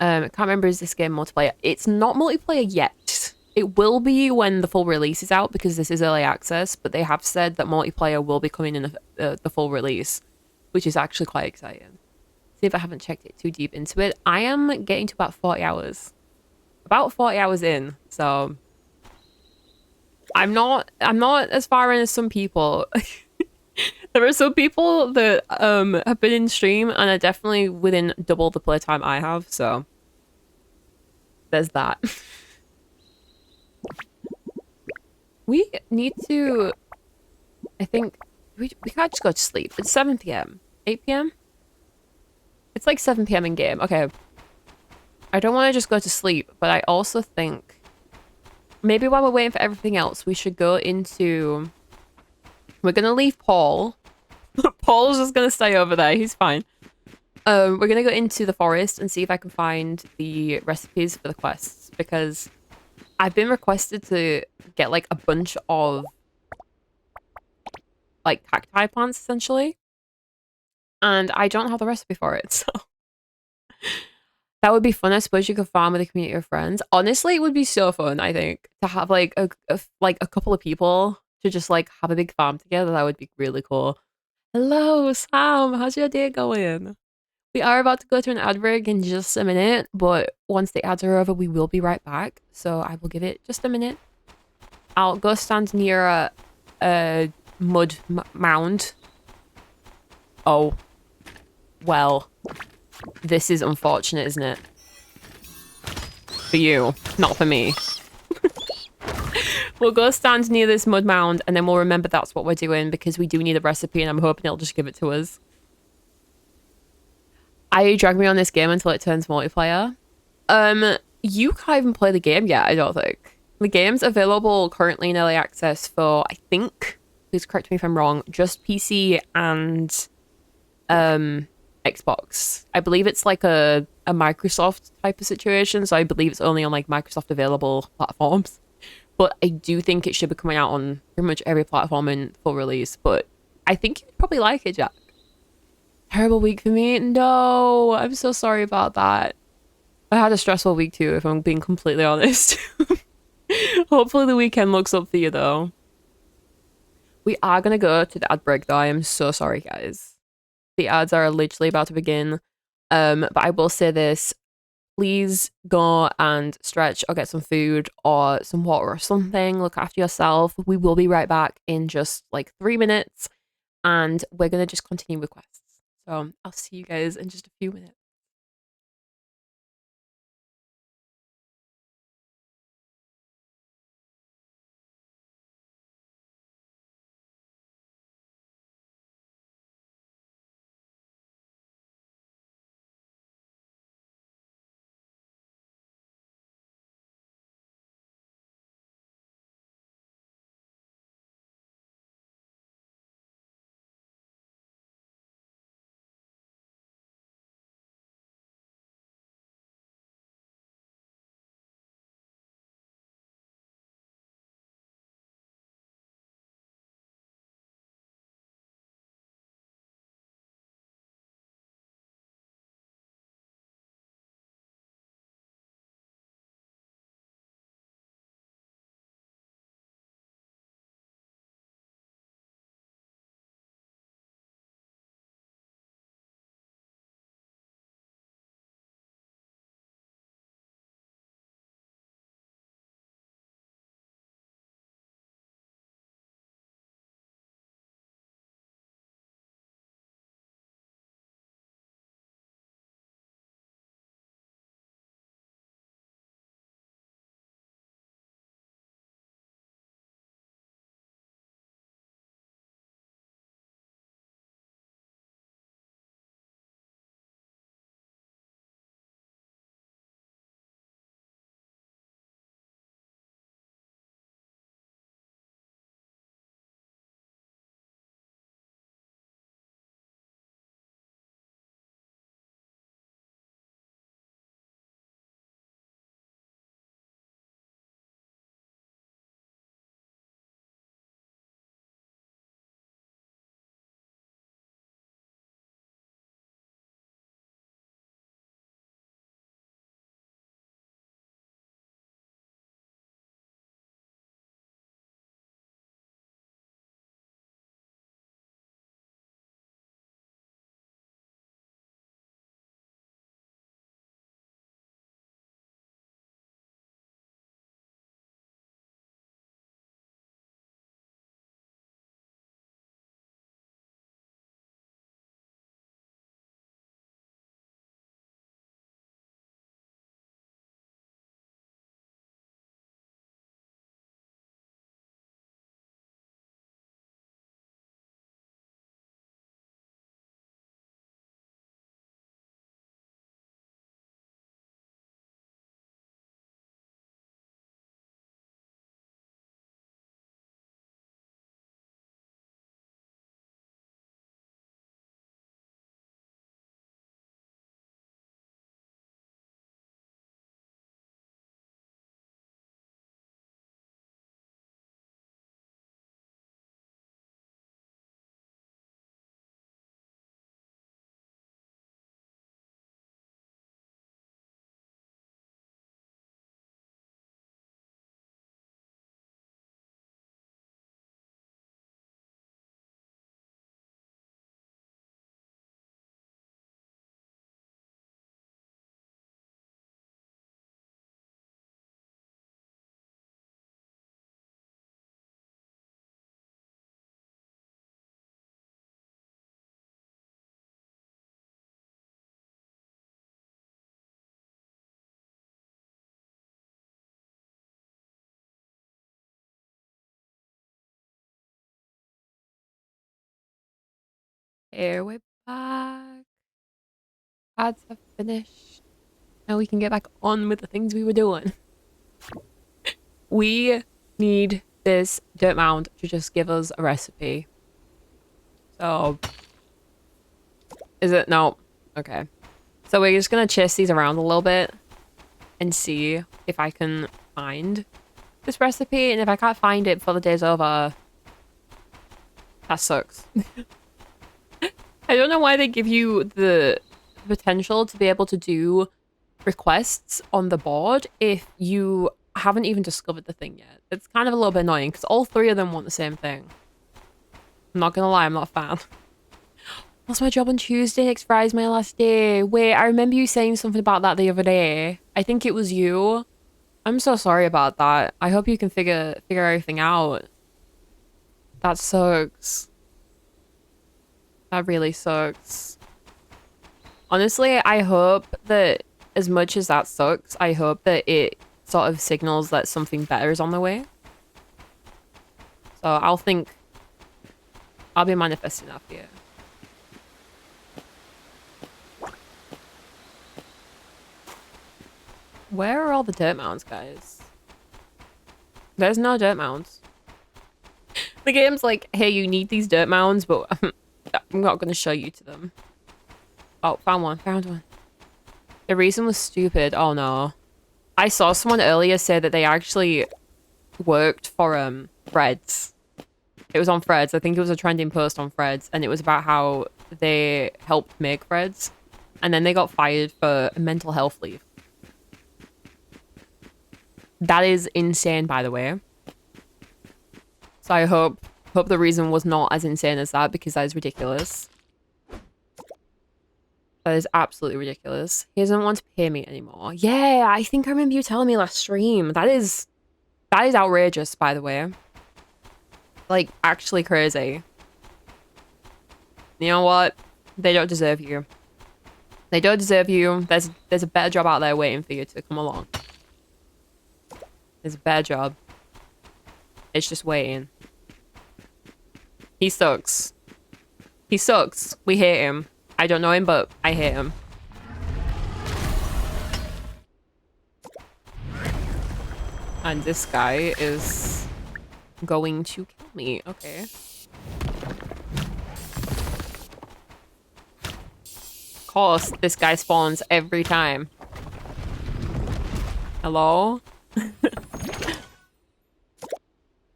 Speaker 1: I can't remember, is this game multiplayer? It's not multiplayer yet. It will be when the full release is out because this is early access, but they have said that multiplayer will be coming in the full release, which is actually quite exciting. See if I haven't checked it too deep into it. I am getting to about 40 hours. About 40 hours in, so I'm not as far in as some people. There are some people that have been in stream and are definitely within double the playtime I have, so there's that. We need to, I think, we can't just go to sleep. It's 7 p.m. 8 p.m.? It's like 7 p.m. in game. Okay. I don't want to just go to sleep, but I also think maybe while we're waiting for everything else, we should go into... We're going to leave Paul. Paul's just going to stay over there. He's fine. We're going to go into the forest and see if I can find the recipes for the quests, because I've been requested to get like a bunch of like cacti plants essentially, and I don't have the recipe for it, so that would be fun. I suppose you could farm with a community of friends. Honestly, it would be so fun, I think, to have like a couple of people to just like have a big farm together. That would be really cool. Hello, Sam. How's your day going? We are about to go to an ad break in just a minute, but once the ads are over, we will be right back. So I will give it just a minute. I'll go stand near a mud mound. Oh, well, this is unfortunate, isn't it? For you, not for me. We'll go stand near this mud mound and then we'll remember that's what we're doing because we do need a recipe and I'm hoping it'll just give it to us. I drag me on this game until it turns multiplayer. You can't even play the game yet, I don't think. The game's available currently in early access for, I think, please correct me if I'm wrong, just PC and Xbox. I believe it's like a Microsoft type of situation, so I believe it's only on like Microsoft available platforms. But I do think it should be coming out on pretty much every platform in full release. But I think you'd probably like it, Jack. Terrible week for me? No, I'm so sorry about that. I had a stressful week too, if I'm being completely honest. Hopefully the weekend looks up for you though. We are gonna go to the ad break though. I am so sorry, guys. The ads are literally about to begin. But I will say this. Please go and stretch or get some food or some water or something. Look after yourself. We will be right back in just like 3 minutes. And we're gonna just continue with quests. So I'll see you guys in just a few minutes. Here we're back. Ads have finished. Now we can get back on with the things we were doing. We need this dirt mound to just give us a recipe. So, is it? No. Okay. So we're just gonna chase these around a little bit and see if I can find this recipe. And if I can't find it before the day's over, that sucks. I don't know why they give you the potential to be able to do requests on the board if you haven't even discovered the thing yet. It's kind of a little bit annoying because all three of them want the same thing. I'm not gonna lie, I'm not a fan. Lost my job on Tuesday, next Friday's my last day. Wait, I remember you saying something about that the other day. I think it was you. I'm so sorry about that. I hope you can figure everything out. That sucks. That really sucks. Honestly, I hope that as much as that sucks, I hope that it sort of signals that something better is on the way. So I'll be manifesting that for you. Where are all the dirt mounds, guys? There's no dirt mounds. The game's like, hey, you need these dirt mounds, but I'm not going to show you to them. Oh, found one. The reason was stupid. Oh, no. I saw someone earlier say that they actually worked for Freds. It was on Freds. I think it was a trending post on Freds, and it was about how they helped make Freds, and then they got fired for mental health leave. That is insane, by the way. So I hope the reason was not as insane as that, because that is ridiculous. That is absolutely ridiculous. He doesn't want to pay me anymore. Yeah, I think I remember you telling me last stream. That is outrageous, by the way. Like, actually crazy. You know what? They don't deserve you. They don't deserve you. There's a better job out there waiting for you to come along. There's a better job. It's just waiting. He sucks. He sucks. We hate him. I don't know him, but I hate him. And this guy is going to kill me. Okay. Of course, this guy spawns every time. Hello?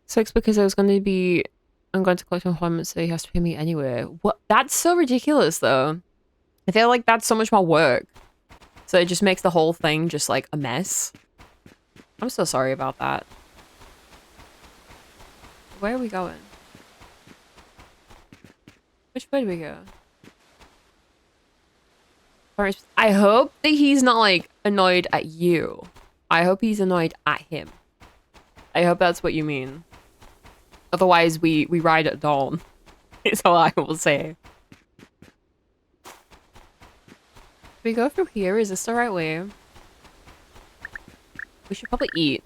Speaker 1: So it's because I'm going to collect employment, so he has to pay me anyway. What? That's so ridiculous, though. I feel like that's so much more work. So it just makes the whole thing just like a mess. I'm so sorry about that. Where are we going? Which way do we go? I hope that he's not like annoyed at you. I hope he's annoyed at him. I hope that's what you mean. Otherwise, we ride at dawn. Is all I will say. We go through here? Is this the right way? We should probably eat.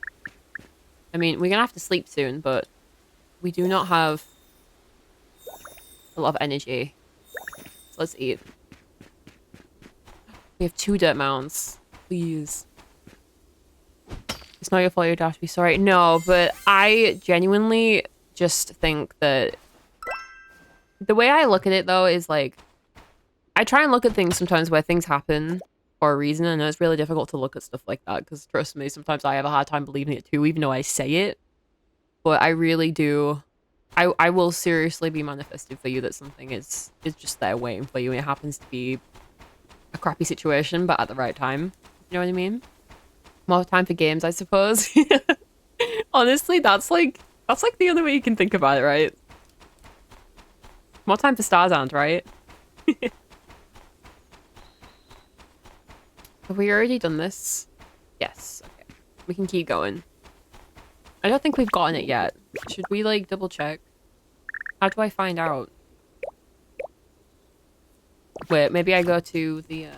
Speaker 1: I mean, we're gonna have to sleep soon, but we do not have a lot of energy. So let's eat. We have 2 dirt mounds. Please. It's not your fault, you have to be sorry. No, but I genuinely just think that the way I look at it, though, is like, I try and look at things sometimes where things happen for a reason, and it's really difficult to look at stuff like that, because trust me, sometimes I have a hard time believing it too, even though I say it. But I really do. I will seriously be manifesting for you that something is just there waiting for you, and it happens to be a crappy situation, but at the right time. You know what I mean? More time for games, I suppose. Honestly, that's like the only way you can think about it, right? More time for Starsand, right? Have we already done this? Yes. Okay. We can keep going. I don't think we've gotten it yet. Should we, like, double check? How do I find out? Wait, maybe I go to the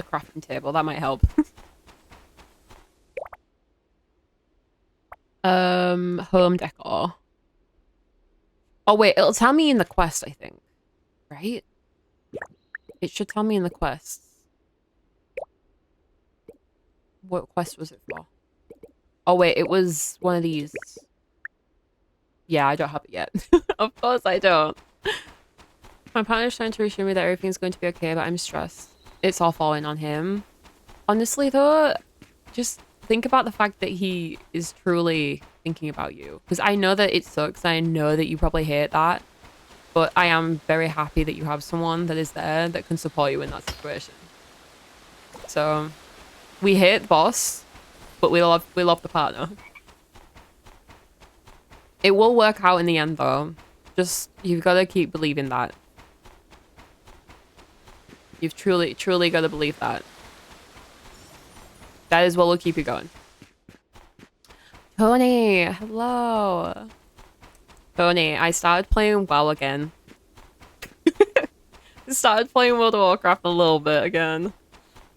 Speaker 1: crafting table. That might help. Home decor. Oh, wait, it'll tell me in the quest, I think. Right? It should tell me in the quest. What quest was it for? Oh, wait, it was one of these. Yeah, I don't have it yet. Of course I don't. My partner's trying to reassure me that everything's going to be okay, but I'm stressed. It's all falling on him. Honestly, though, just think about the fact that he is truly thinking about you. Because I know that it sucks. I know that you probably hate that. But I am very happy that you have someone that is there that can support you in that situation. So, we hate the boss, but we love the partner. It will work out in the end, though. Just, you've got to keep believing that. You've truly got to believe that. That is what will keep you going. Tony, hello. Tony, I started playing WoW again. Started playing World of Warcraft a little bit again.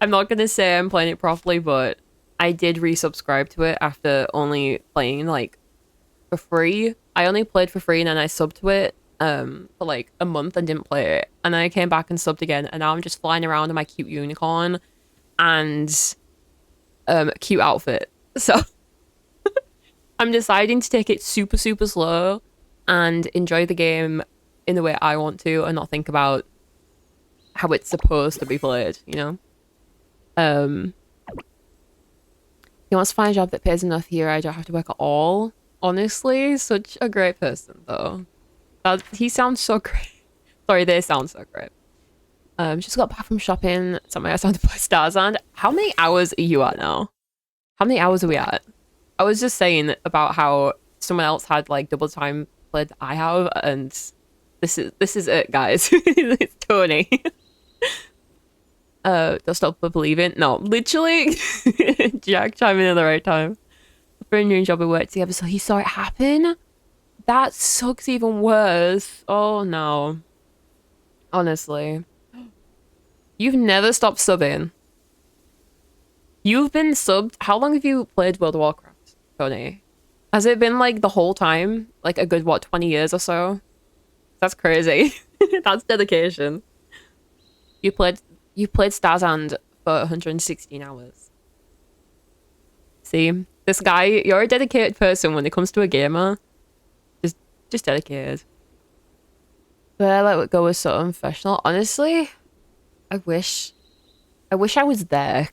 Speaker 1: I'm not gonna say I'm playing it properly, but I did resubscribe to it after only playing like for free. I only played for free and then I subbed to it for like a month and didn't play it. And then I came back and subbed again and now I'm just flying around in my cute unicorn and cute outfit. So I'm deciding to take it super slow and enjoy the game in the way I want to and not think about how it's supposed to be played, you know? He wants to find a job that pays enough here. I don't have to work at all. Honestly, such a great person, though. He sounds so great. Sorry, they sound so great. Just got back from shopping. It's at my house time to play Starsand. How many hours are you at now? How many hours are we at? I was just saying about how someone else had like double time played that I have, and this is it, guys. It's Tony. Don't stop believing. No, literally, Jack chiming in at the right time. For a new job, we worked together, so he saw it happen. That sucks even worse. Oh no. Honestly, you've never stopped subbing. You've been subbed. How long have you played World of Warcraft, Tony? Has it been like the whole time? Like a good, what, 20 years or so? That's crazy. That's dedication. You played Starsand for 116 hours. See? This guy, you're a dedicated person when it comes to a gamer. Just dedicated. But I let it go was so unprofessional. Honestly, I wish I was there.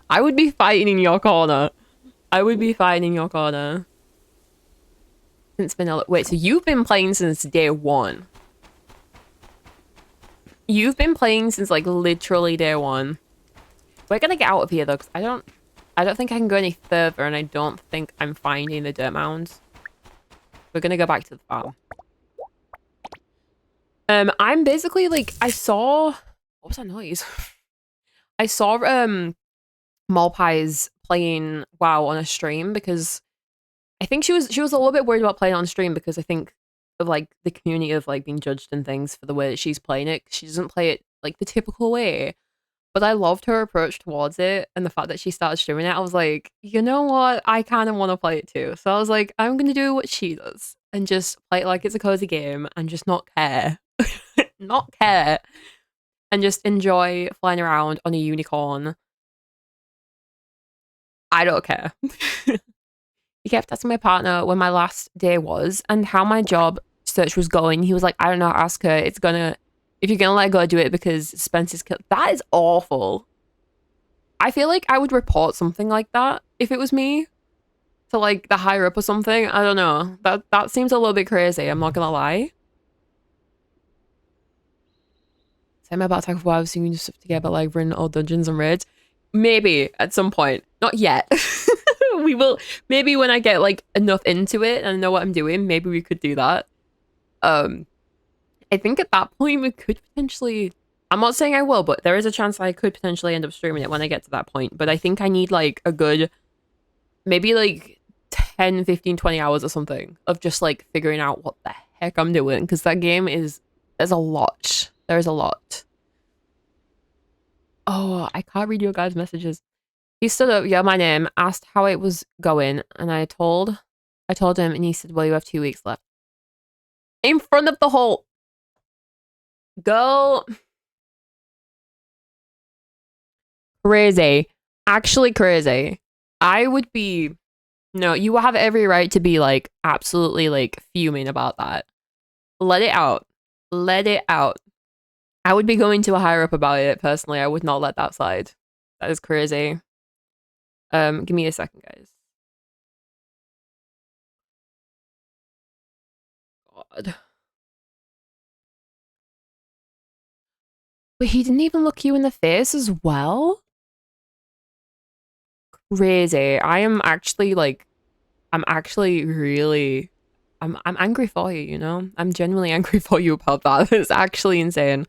Speaker 1: I would be fighting in your corner. I would be fighting in your corner. Since vanilla. Wait, so you've been playing since day one? You've been playing since like literally day one. We're gonna get out of here though, because I don't think I can go any further, and I don't think I'm finding the dirt mounds. We're gonna go back to the farm. I'm basically like I saw what was that noise? I saw Malpie's playing WoW on a stream because I think she was a little bit worried about playing on stream because I think of like the community of like being judged and things for the way that she's playing it. She doesn't play it like the typical way. But I loved her approach towards it and the fact that she started streaming it. I was like, you know what? I kind of want to play it too. So I was like, I'm going to do what she does and just play it like it's a cozy game and just not care. Not care. And just enjoy flying around on a unicorn. I don't care. He kept asking my partner when my last day was and how my job search was going. He was like, I don't know, ask her. If you're gonna let go, do it because Spencer's killed. That is awful. I feel like I would report something like that if it was me to like the higher up or something. I don't know. That seems a little bit crazy. I'm not gonna lie. So I'm about to talk about seeing you stuff together, like running all dungeons and raids. Maybe at some point. Not yet. We will. Maybe when I get like enough into it and I know what I'm doing, maybe we could do that. I think at that point we could potentially. I'm not saying I will, but there is a chance I could potentially end up streaming it when I get to that point. But I think I need like a good, maybe like 10, 15, 20 hours or something of just like figuring out what the heck I'm doing. Because that game there's a lot. There's a lot. Oh, I can't read your guys' messages. He stood up, yelled my name, asked how it was going, and I told him, and he said, well, you have 2 weeks left. In front of the hole. Girl. Crazy. Actually crazy. I would be... No, you have every right to be, like, absolutely, like, fuming about that. Let it out. Let it out. I would be going to a higher up about it, personally. I would not let that slide. That is crazy. Give me a second, guys. God. But he didn't even look you in the face as well? Crazy. I am actually, like... I'm actually really... I'm angry for you, you know? I'm genuinely angry for you about that. It's actually insane.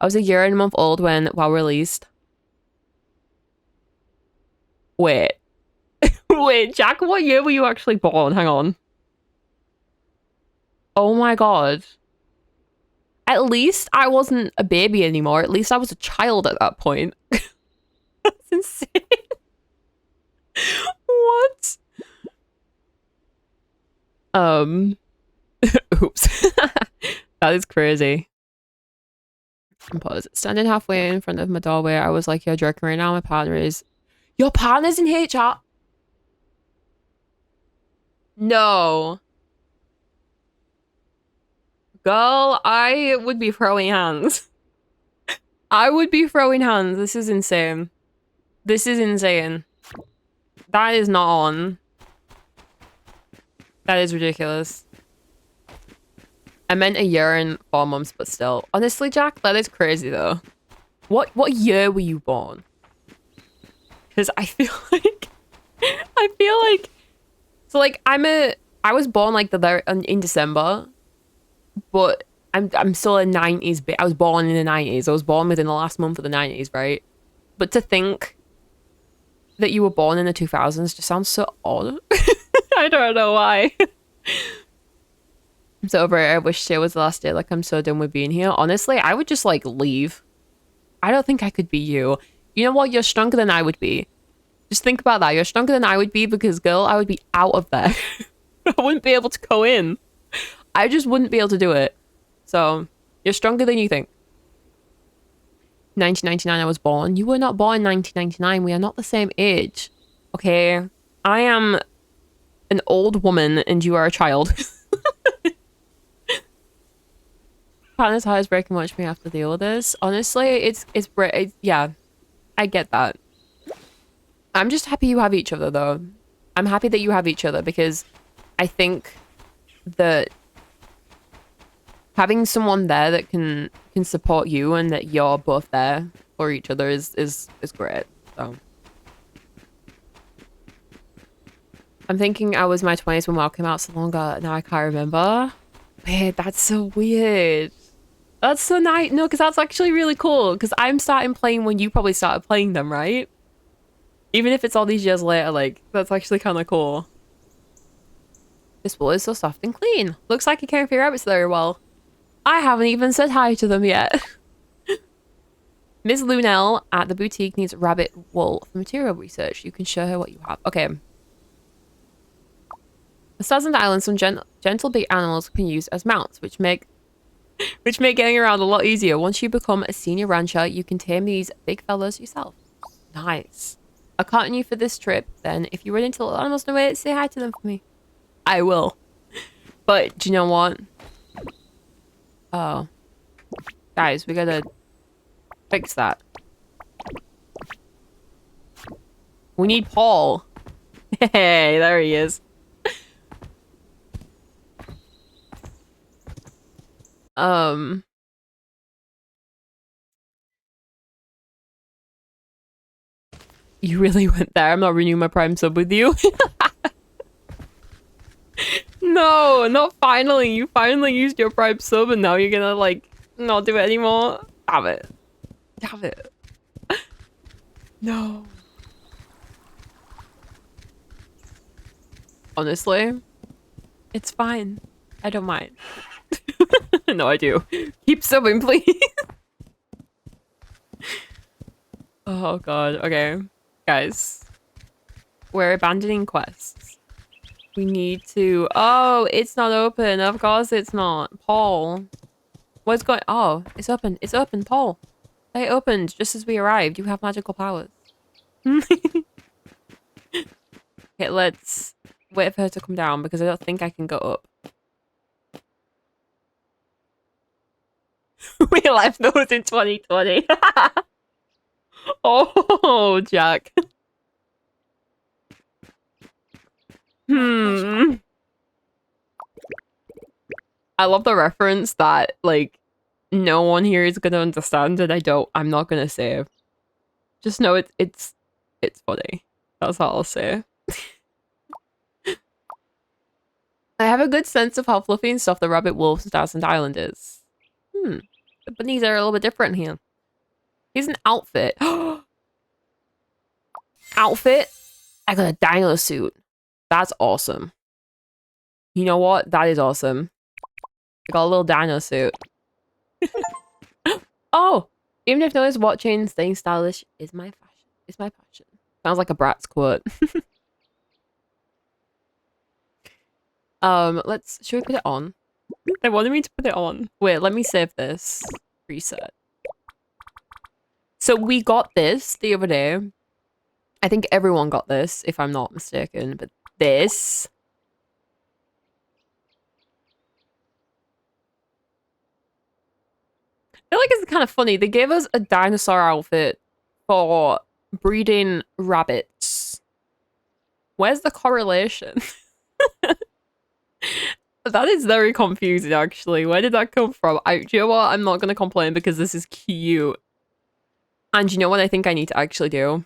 Speaker 1: I was a year and a month old when WoW released. Wait. Wait, Jack, what year were you actually born? Hang on. Oh my god. At least I wasn't a baby anymore. At least I was a child at that point. That's insane. What? Oops. That is crazy. Pause. Standing halfway in front of my doorway, I was like, you're joking right now. My partner is... Your partner's in HR? No. Girl, I would be throwing hands. I would be throwing hands. This is insane. This is insane. That is not on. That is ridiculous. I meant a year and 4 months, but still. Honestly, Jack, that is crazy though. What year were you born? Because I feel like... I feel like... So like, I was born like in December, but I'm still a 90s I was born in the 90s. I was born within the last month of the 90s, right? But to think that you were born in the 2000s just sounds so odd. I don't know why. I'm so over it. I wish today was the last day. Like, I'm so done with being here. Honestly, I would just like leave. I don't think I could be you. You know what? You're stronger than I would be. Just think about that. You're stronger than I would be because, girl, I would be out of there. I wouldn't be able to go in. I just wouldn't be able to do it. So, you're stronger than you think. 1999, I was born. You were not born in 1999. We are not the same age. Okay? I am an old woman and you are a child. Partner's heart is breaking. Watch me have to deal with this. Honestly, it's yeah, I get that. I'm just happy you have each other though. I'm happy that you have each other because I think that having someone there that can support you and that you're both there for each other is great. So I'm thinking I was my 20s when WoW came out so long ago. Now I can't remember. Wait, that's so weird. That's so nice. No, because that's actually really cool. Because I'm starting playing when you probably started playing them, right? Even if it's all these years later, like, that's actually kind of cool. This wool is so soft and clean. Looks like you care for your rabbits very well. I haven't even said hi to them yet. Ms. Lunel at the boutique needs rabbit wool for material research. You can show her what you have. Okay. The Starsand Islands, some gentle big animals can use as mounts, which make getting around a lot easier. Once you become a senior rancher, you can tame these big fellas yourself. Nice. I'll count on you for this trip, then. If you run into little animals on the way, say hi to them for me. I will. But, do you know what? Oh. Guys, we gotta fix that. We need Paul. Hey, there he is. You really went there? I'm not renewing my Prime sub with you. No, not finally. You finally used your Prime sub and now you're gonna, like, not do it anymore? Damn it. Damn it. No. Honestly, it's fine. I don't mind. No, I do. Keep subbing, please. Oh god, okay. Guys. We're abandoning quests. We need to... Oh, it's not open. Of course it's not. Paul. What's going... Oh, it's open. It's open, Paul. They opened just as we arrived. You have magical powers. Okay, let's wait for her to come down because I don't think I can go up. We left those in 2020. Oh, Jack. I love the reference that, like, no one here is gonna understand and I'm not gonna say. Just know it's funny. That's all I'll say. I have a good sense of how fluffy and soft the rabbit wolves Starsand Island is. The bunnies are a little bit different here. Here's an outfit. Outfit? I got a dino suit. That's awesome. You know what? That is awesome. I got a little dino suit. Oh! Even if no one's watching, staying stylish is my fashion. It's my passion. Sounds like a Bratz quote. Should we put it on? They wanted me to put it on. Wait, let me save this. Reset. So we got this the other day. I think everyone got this, if I'm not mistaken, but this... I feel like it's kind of funny. They gave us a dinosaur outfit for breeding rabbits. Where's the correlation? That is very confusing, actually. Where did that come from? Do you know what? I'm not going to complain because this is cute. And you know what I think I need to actually do?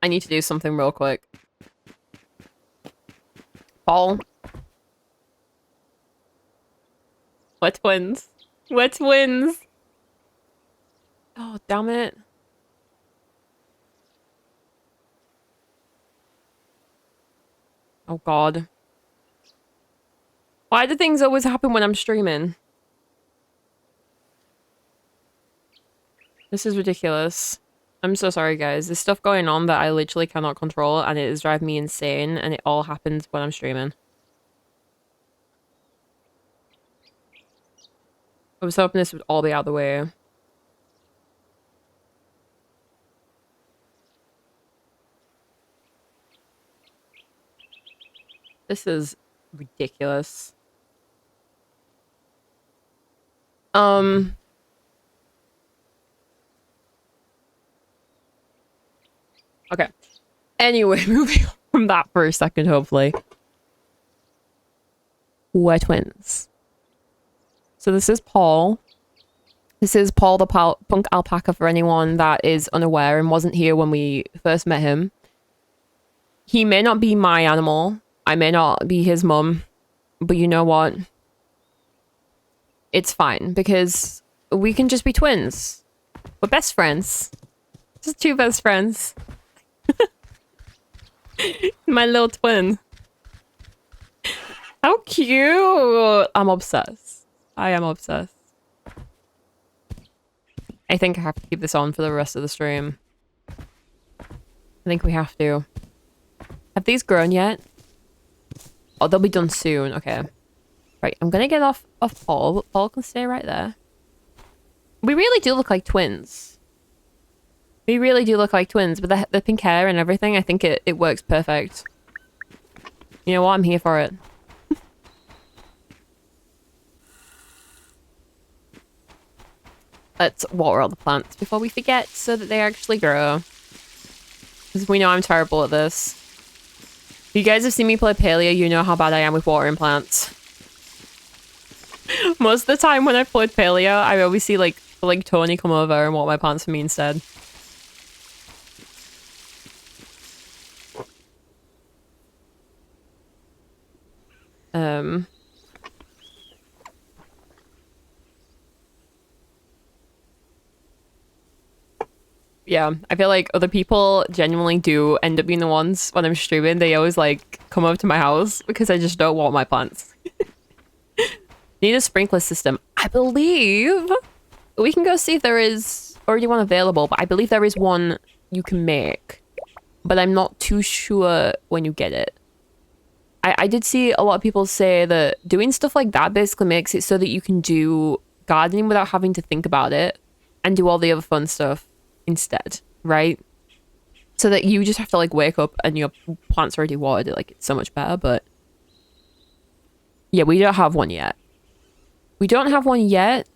Speaker 1: I need to do something real quick. Paul. We're twins. We're twins. Oh, damn it. Oh, God. Why do things always happen when I'm streaming? This is ridiculous. I'm so sorry, guys. There's stuff going on that I literally cannot control, and it is driving me insane, and it all happens when I'm streaming. I was hoping this would all be out of the way. This is ridiculous. Okay. Anyway, moving on from that for a second, hopefully. We're twins. So this is Paul. This is Paul the punk alpaca for anyone that is unaware and wasn't here when we first met him. He may not be my animal. I may not be his mum. But you know what? It's fine because we can just be twins. We're best friends. Just two best friends. My little twin. How cute! I'm obsessed. I am obsessed. I think I have to keep this on for the rest of the stream. I think we have to. Have these grown yet? Oh, they'll be done soon. Okay. Right, I'm gonna get off of Paul, but Paul can stay right there. We really do look like twins. We really do look like twins, but the pink hair and everything, I think it works perfect. You know what? I'm here for it. Let's water all the plants before we forget so that they actually grow. Because we know I'm terrible at this. If you guys have seen me play Paleo, you know how bad I am with watering plants. Most of the time when I've played Paleo, I always see like Tony come over and water my plants for me instead. Yeah, I feel like other people genuinely do end up being the ones when I'm streaming. They always like come over to my house because I just don't want my plants. Need a sprinkler system. I believe we can go see if there is already one available, but I believe there is one you can make. but I'm not too sure when you get it. I did see a lot of people say that doing stuff like that basically makes it so that you can do gardening without having to think about it and do all the other fun stuff instead, right? So that you just have to like wake up and your plant's already watered. Like it's so much better, but yeah, we don't have one yet. We don't have one yet,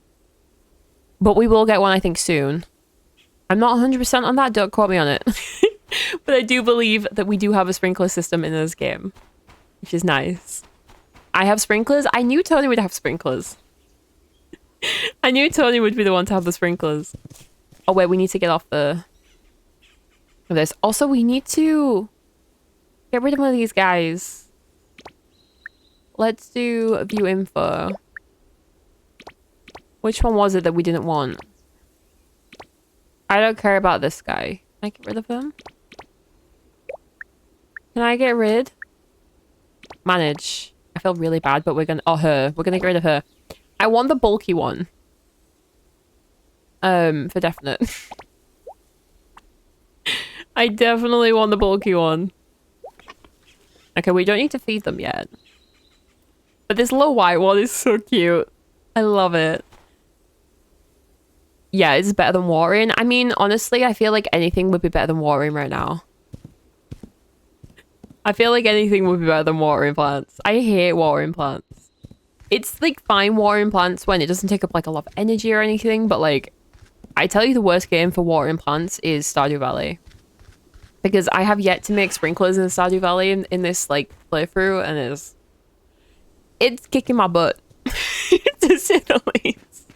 Speaker 1: but we will get one I think soon. I'm not 100% on that, don't quote me on it. But I do believe that we do have a sprinkler system in this game, which is nice. I have sprinklers. I knew Tony would have sprinklers. I knew Tony would be the one to have the sprinklers. Oh wait, we need to get off the of this. Also, we need to get rid of one of these guys. Let's do view info. Which one was it that we didn't want? I don't care about this guy. Can I get rid of him? Can I get rid? Manage. I feel really bad, but we're gonna... Oh, her. We're gonna get rid of her. I want the bulky one. For definite. I definitely want the bulky one. Okay, we don't need to feed them yet. But this little white one is so cute. I love it. Yeah, it's better than watering. I mean, honestly, I feel like anything would be better than watering right now. I feel like anything would be better than watering plants. I hate watering plants. It's like fine watering plants when it doesn't take up like a lot of energy or anything, but like, I tell you the worst game for watering plants is Stardew Valley. Because I have yet to make sprinklers in Stardew Valley in this like playthrough, and it's kicking my butt, to say the least.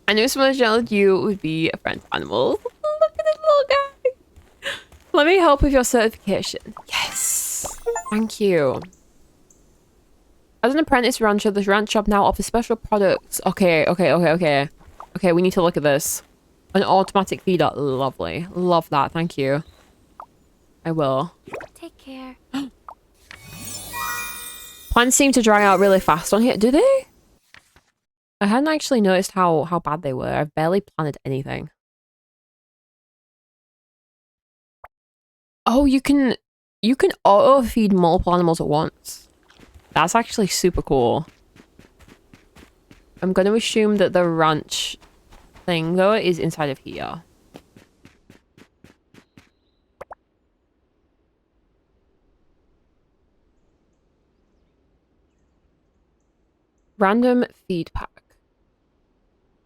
Speaker 1: I knew someone yelled you would be a friend to animals. Look at this little guy. Let me help with your certification. Yes. Thank you. As an apprentice rancher, the ranch shop now offers special products. Okay. Okay, we need to look at this. An automatic feeder. Lovely. Love that. Thank you. I will.
Speaker 2: Take care.
Speaker 1: Plants seem to dry out really fast on here. Do they? I hadn't actually noticed how bad they were. I've barely planted anything. Oh, you can auto feed multiple animals at once. That's actually super cool. I'm going to assume that the ranch thing though is inside of here. Random feed pack.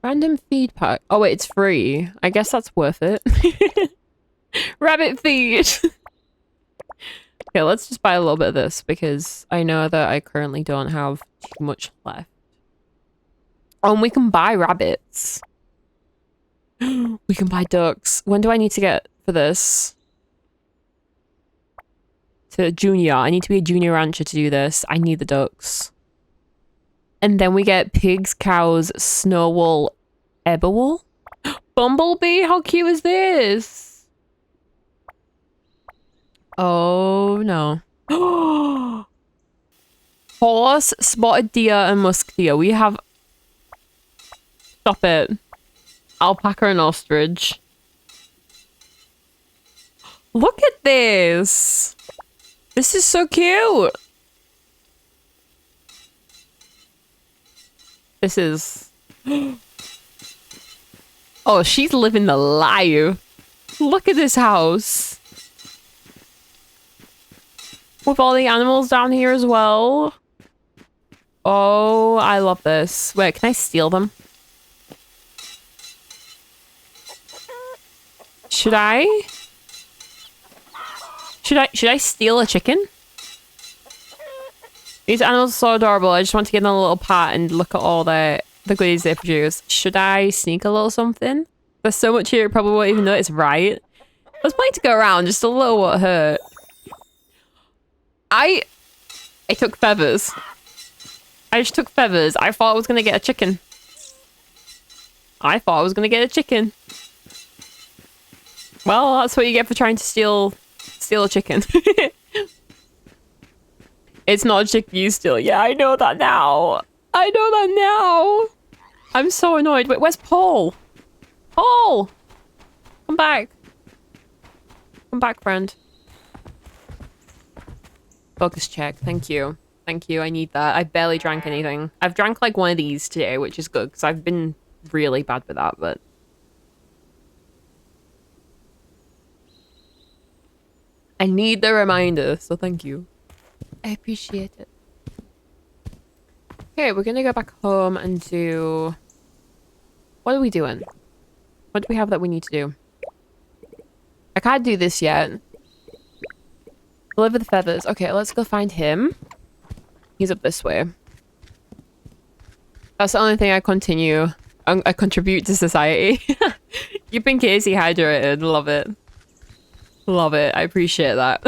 Speaker 1: Random feed pack. Oh wait, it's free. I guess that's worth it. Rabbit feed. Okay, let's just buy a little bit of this because I know that I currently don't have too much left. Oh, and we can buy rabbits. We can buy ducks. When do I need to get for this? To junior. I need to be a junior rancher to do this. I need the ducks. And then we get pigs, cows, snow wool, ebber wool. Bumblebee, how cute is this? Oh no. Horse, spotted deer, and musk deer. We have... Stop it. Alpaca and ostrich. Look at this. This is so cute. This is... Oh, she's living the life. Look at this house. With all the animals down here as well. Oh, I love this. Wait, can I steal them? Should I? Should I steal a chicken? These animals are so adorable. I just want to give them a little pat and look at all the goodies they produce. Should I sneak a little something? There's so much here, probably won't even know it's right. I was planning to go around, just a little what hurt. I took feathers. I just took feathers. I thought I was gonna get a chicken. I thought I was gonna get a chicken. Well, that's what you get for trying to steal a chicken. It's not a chicken you steal. Yeah, I know that now. I know that now. I'm so annoyed. Wait, where's Paul? Paul! Come back. Welcome back, friend. Focus check. Thank you. Thank you. I need that. I barely drank anything. I've drank like one of these today, which is good because I've been really bad with that, but... I need the reminder, so thank you. I appreciate it. Okay, we're gonna go back home and do... What are we doing? What do we have that we need to do? I can't do this yet. Deliver the feathers. Okay, let's go find him. He's up this way. That's the only thing I continue. I contribute to society. Keeping Casey hydrated. Love it. Love it. I appreciate that.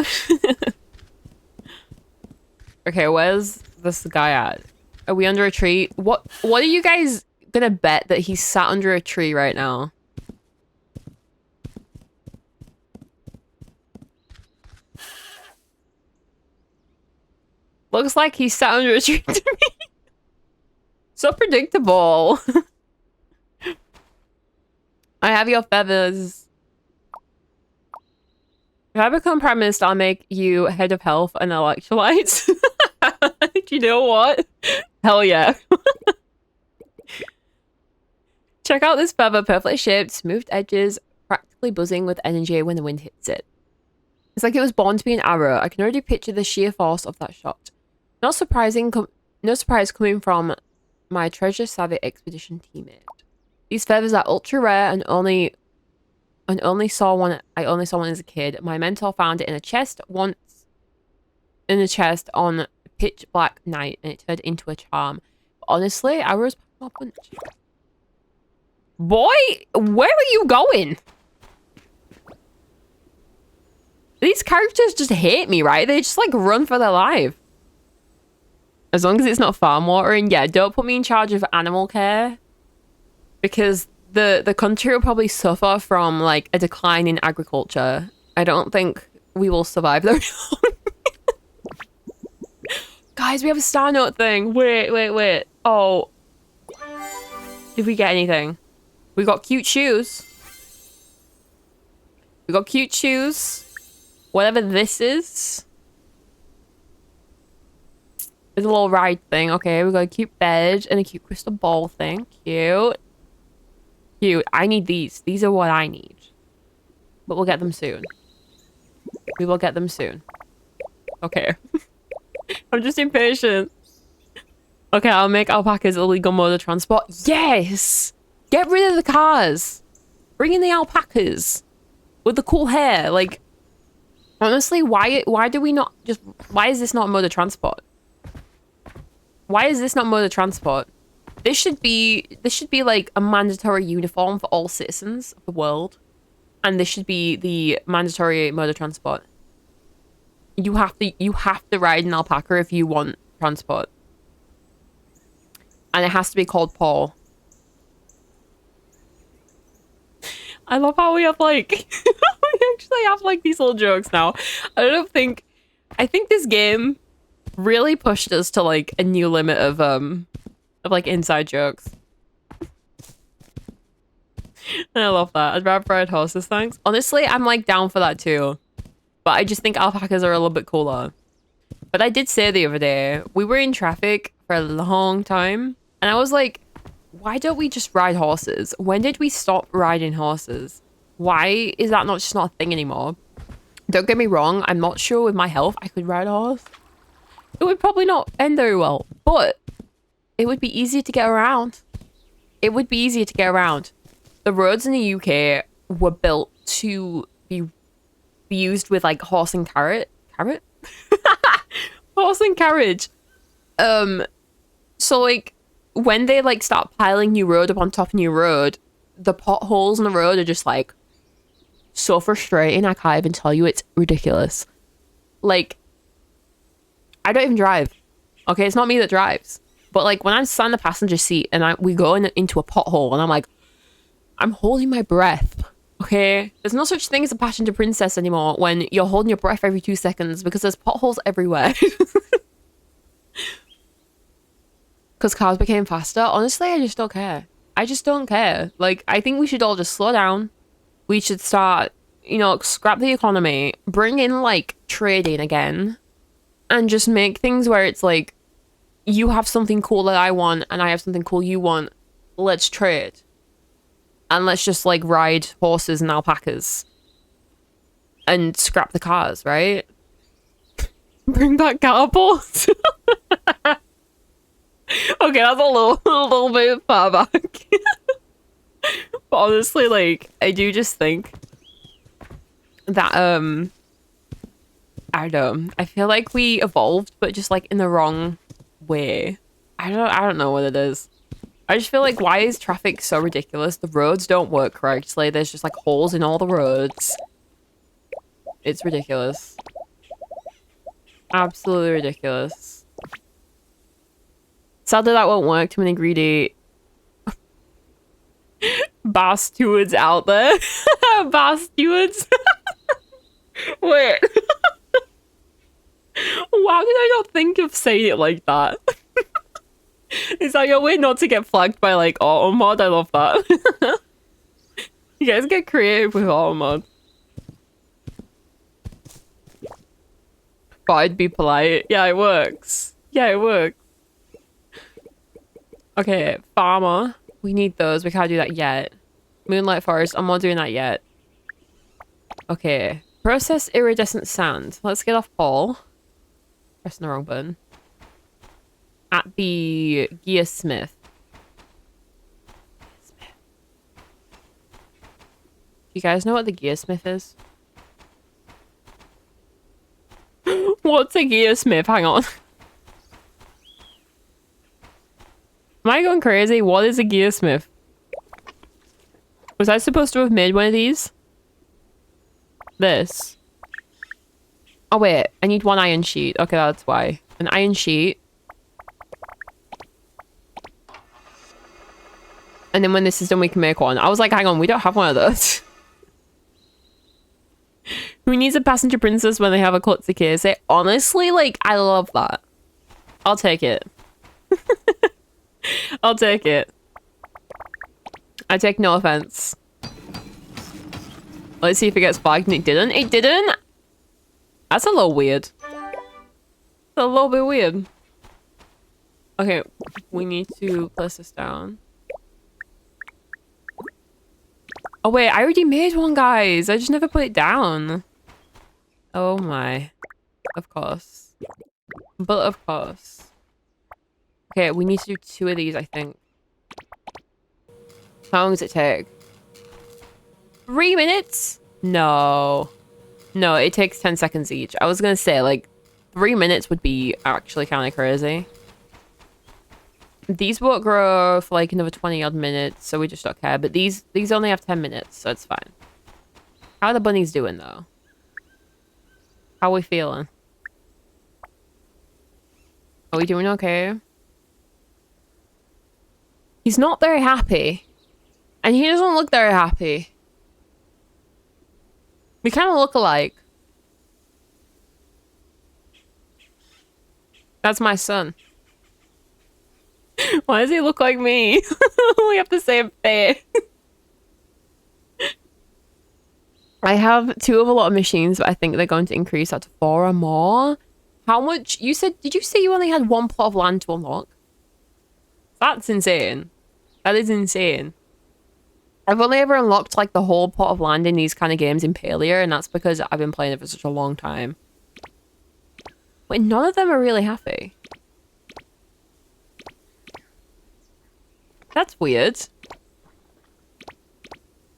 Speaker 1: Okay, where's this guy at? Are we under a tree? What are you guys gonna bet that he's sat under a tree right now? Looks like he's sat under a tree to me. So predictable. I have your feathers. If I become prime minister, I'll make you head of health and electrolytes. Do you know what? Hell yeah. Check out this feather, perfectly shaped, smoothed edges, practically buzzing with energy when the wind hits it. It's like it was born to be an arrow. I can already picture the sheer force of that shot. Not surprising, no surprise coming from my treasure-savvy expedition teammate. These feathers are ultra rare and I only saw one as a kid. My mentor found it in a chest on a pitch black night and it turned into a charm. But honestly, arrows pack a punch. Boy, where are you going? These characters just hate me, right? They just like run for their life. As long as it's not farm watering, yeah, don't put me in charge of animal care. Because the country will probably suffer from like a decline in agriculture. I don't think we will survive very long. Guys, we have a star note thing. Wait. Oh. Did we get anything? We got cute shoes. Whatever this is. There's a little ride thing. Okay, we got a cute bed and a cute crystal ball thing. Cute. I need these. These are what I need. But we'll get them soon. We will get them soon. Okay. I'm just impatient. Okay, I'll make alpacas illegal mode of transport. Yes! Get rid of the cars. Bring in the alpacas. With the cool hair. Like, honestly, why do we not just... Why is this not mode of transport? Why is this not mode of transport? This should be like a mandatory uniform for all citizens of the world. And this should be the mandatory mode of transport. You have to ride an alpaca if you want transport. And it has to be called Paul. I love how we have like we actually have like these little jokes now. I think this game really pushed us to like a new limit of like inside jokes. And I love that. I'd rather ride horses, thanks. Honestly, I'm like down for that too. But I just think alpacas are a little bit cooler. But I did say the other day, we were in traffic for a long time. And I was like, why don't we just ride horses? When did we stop riding horses? Why is that not a thing anymore? Don't get me wrong, I'm not sure with my health I could ride a horse. It would probably not end very well, but it would be easier to get around. It would be easier to get around. The roads in the UK were built to be used with like horse and carrot? Horse and carriage. So like when they like start piling new road up on top of new road, the potholes in the road are just like so frustrating. I can't even tell you. It's ridiculous. Like, I don't even drive. Okay, it's not me that drives. But like when I'm sat in the passenger seat and we go into a pothole and I'm like, I'm holding my breath. Okay, there's no such thing as a passenger princess anymore when you're holding your breath every 2 seconds because there's potholes everywhere. Because cars became faster. Honestly, I just don't care. I just don't care. Like, I think we should all just slow down. We should start, you know, scrap the economy, bring in like trading again, and just make things where it's like, you have something cool that I want and I have something cool you want. Let's trade. And let's just like ride horses and alpacas. And scrap the cars, right? Bring back catapults. Okay, that's a little bit far back. But honestly, like, I do just think that, I don't know. I feel like we evolved, but just like in the wrong way. I don't know what it is. I just feel like, why is traffic so ridiculous? The roads don't work correctly. There's just like holes in all the roads. It's ridiculous. Absolutely ridiculous. Sadly, that won't work. Too many greedy bar stewards out there. Bar stewards. Wait. Why did I not think of saying it like that? Is that your way not to get flagged by like auto mod? I love that. You guys get creative with auto mod. But I'd be polite. Yeah, it works. Yeah, it works. Okay, farmer. We need those. We can't do that yet. Moonlight forest. I'm not doing that yet. Okay. Process iridescent sand. Let's get off Paul. Pressing the wrong button. At the gearsmith. You guys know what the gearsmith is? What's a gearsmith? Hang on. Am I going crazy? What is a gearsmith? Was I supposed to have made one of these? This. Oh wait, I need one iron sheet. Okay, that's why. An iron sheet. And then when this is done, we can make one. I was like, hang on, we don't have one of those. Who needs a passenger princess when they have a CosyKas? Honestly, like, I love that. I'll take it. I'll take it. I take no offense. Let's see if it gets flagged, and it didn't. It didn't? That's a little weird. A little bit weird. Okay, we need to place this down. Oh wait, I already made one, guys. I just never put it down. Oh my. Of course. But of course. Okay, we need to do 2 of these, I think. How long does it take? 3 minutes? No. No, it takes 10 seconds each. I was gonna say, like, 3 minutes would be actually kind of crazy. These won't grow for like another 20 odd minutes, so we just don't care. But these only have 10 minutes, so it's fine. How are the bunnies doing, though? How are we feeling? Are we doing okay? He's not very happy. And he doesn't look very happy. We kind of look alike. That's my son. Why does he look like me? We have the same face. I have 2 of a lot of machines, but I think they're going to increase that to 4 or more. How much? You said, did you say you only had 1 plot of land to unlock? That's insane. That is insane. I've only ever unlocked like the whole plot of land in these kind of games in Palia, and that's because I've been playing it for such a long time. But none of them are really happy. That's weird.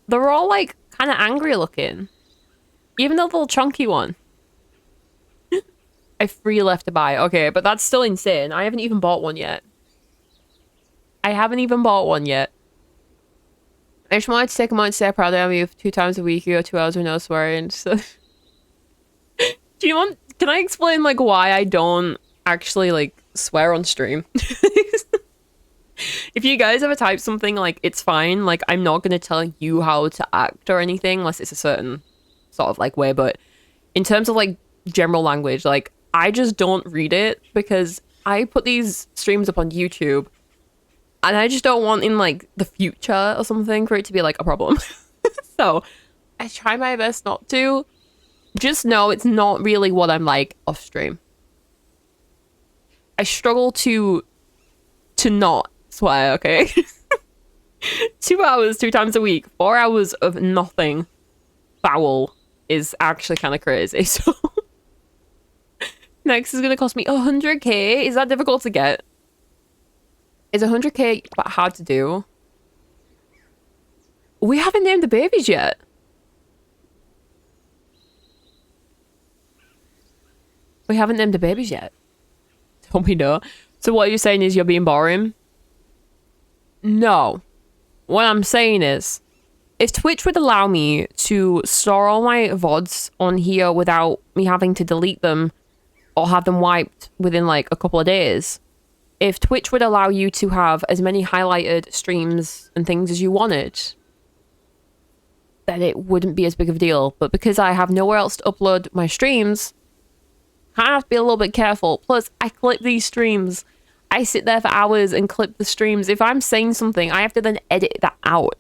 Speaker 1: They're all like kind of angry looking. Even the little chunky one. I free left to buy. Okay, but that's still insane. I haven't even bought one yet. I haven't even bought one yet. I just wanted to take a moment to say I'm proud of you 2 times a week. You go 2 hours with no swearing. So do you want... Can I explain like why I don't actually like swear on stream? If you guys ever type something, like, it's fine. Like, I'm not going to tell you how to act or anything unless it's a certain sort of, like, way. But in terms of, like, general language, like, I just don't read it because I put these streams up on YouTube and I just don't want in, like, the future or something for it to be, like, a problem. So I try my best not to. Just know it's not really what I'm like off stream. I struggle to not swear, okay? 2 hours, 2 times a week, 4 hours of nothing foul is actually kind of crazy. So next is gonna cost me 100k. Is that difficult to get? Is 100k hard to do? We haven't named the babies yet. We haven't named the babies yet. Don't we know? So what you're saying is you're being boring? No. What I'm saying is, if Twitch would allow me to store all my VODs on here without me having to delete them or have them wiped within like a couple of days, if Twitch would allow you to have as many highlighted streams and things as you wanted, then it wouldn't be as big of a deal. But because I have nowhere else to upload my streams, I have to be a little bit careful. Plus, I clip these streams. I sit there for hours and clip the streams. If I'm saying something, I have to then edit that out.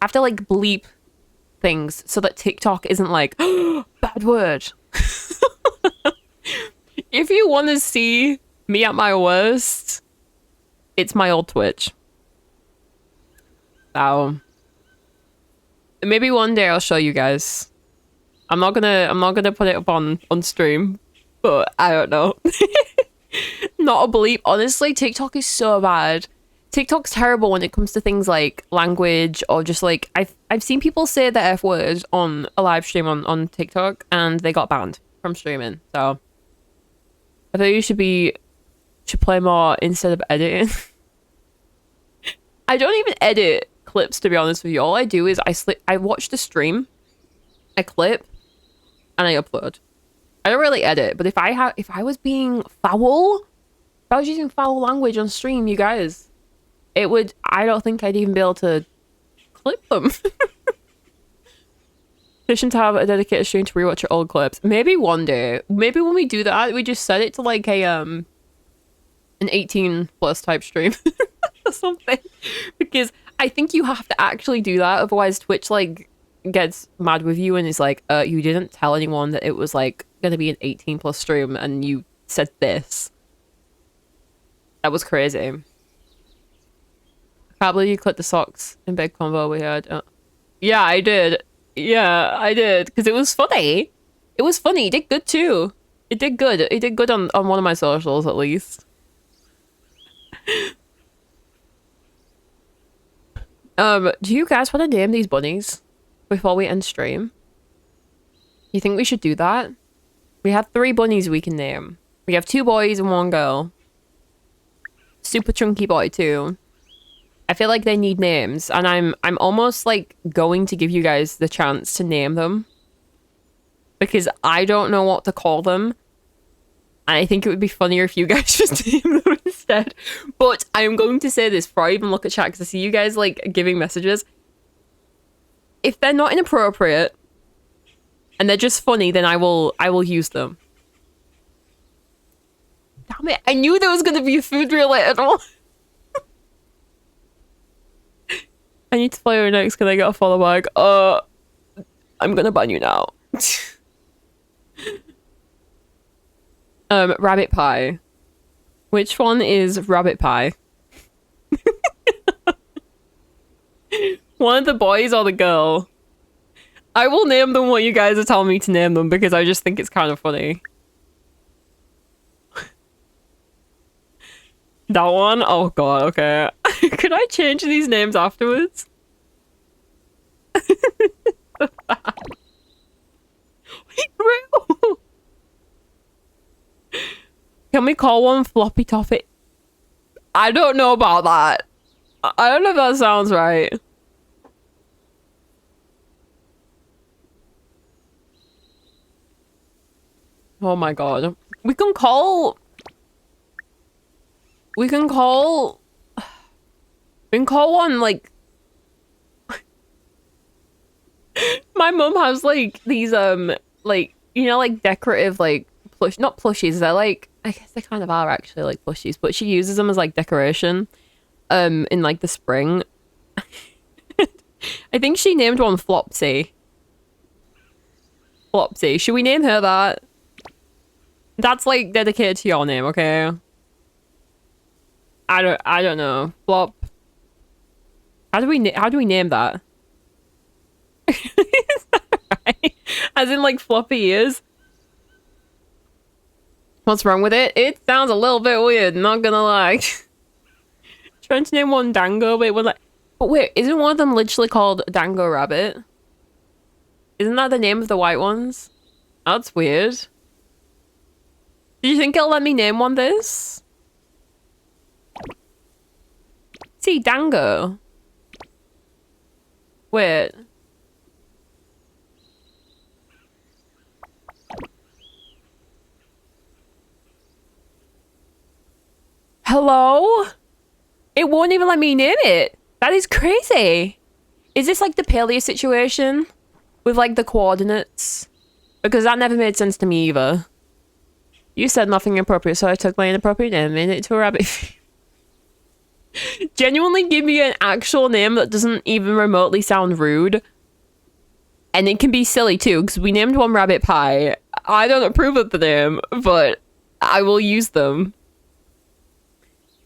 Speaker 1: I have to like bleep things so that TikTok isn't like, oh, bad word. If you want to see me at my worst, it's my old Twitch. So maybe one day I'll show you guys. I'm not gonna put it up on stream, but I don't know. Not a bleep. Honestly, TikTok is so bad. TikTok's terrible when it comes to things like language or just like I've seen people say the F word on a live stream on TikTok and they got banned from streaming. So I thought you should play more instead of editing. I don't even edit clips, to be honest with you. All I do is I watch the stream, I clip, and I upload. I don't really edit, but if I was being foul, if I was using foul language on stream, you guys, I don't think I'd even be able to clip them. Efficient to have a dedicated stream to rewatch your old clips. Maybe one day. Maybe when we do that, we just set it to like an 18 plus type stream or something. Because I think you have to actually do that, otherwise Twitch like gets mad with you and is like, you didn't tell anyone that it was like gonna be an 18 plus stream and you said this. That was crazy. Probably you clipped the socks in big combo we had. Yeah, I did. Yeah, I did. Because it was funny. It was funny. It did good too. It did good. It did good on one of my socials at least. Do you guys want to name these bunnies before we end stream? You think we should do that? We have 3 bunnies we can name. We have 2 boys and 1 girl. Super chunky boy too. I feel like they need names, and I'm almost like going to give you guys the chance to name them because I don't know what to call them, and I think it would be funnier if you guys just name them instead. But I am going to say this before I even look at chat because I see you guys like giving messages. If they're not inappropriate and they're just funny, then I will use them. Damn it! I knew there was going to be a food related one. I need to play her next. Can I get a follow bag? I'm gonna ban you now. Rabbit pie. Which one is rabbit pie? One of the boys or the girl? I will name them what you guys are telling me to name them because I just think it's kind of funny. That one? Oh god, okay. Could I change these names afterwards? Can we call one floppy toffee? I don't know about that. I don't know if that sounds right. Oh my god. We can call one like my mum has like these like, you know, like decorative like not plushies, they're like, I guess they kind of are actually like plushies, but she uses them as like decoration in like the spring. I think she named one Flopsy Flopsy. Should we name her that? That's like dedicated to your name, okay? I don't know. Flop. How do we name that? Is that right? As in like floppy ears? What's wrong with it? It sounds a little bit weird, not gonna lie. Trying to name one Dango, but wait, isn't one of them literally called Dango Rabbit? Isn't that the name of the white ones? That's weird. Do you think it'll let me name one this? See, Dango. Wait. Hello? It won't even let me name it. That is crazy. Is this like the paleo situation? With like the coordinates? Because that never made sense to me either. You said nothing appropriate, so I took my inappropriate name and made it to a rabbit. Genuinely give me an actual name that doesn't even remotely sound rude. And it can be silly too, because we named one Rabbit Pie. I don't approve of the name, but I will use them.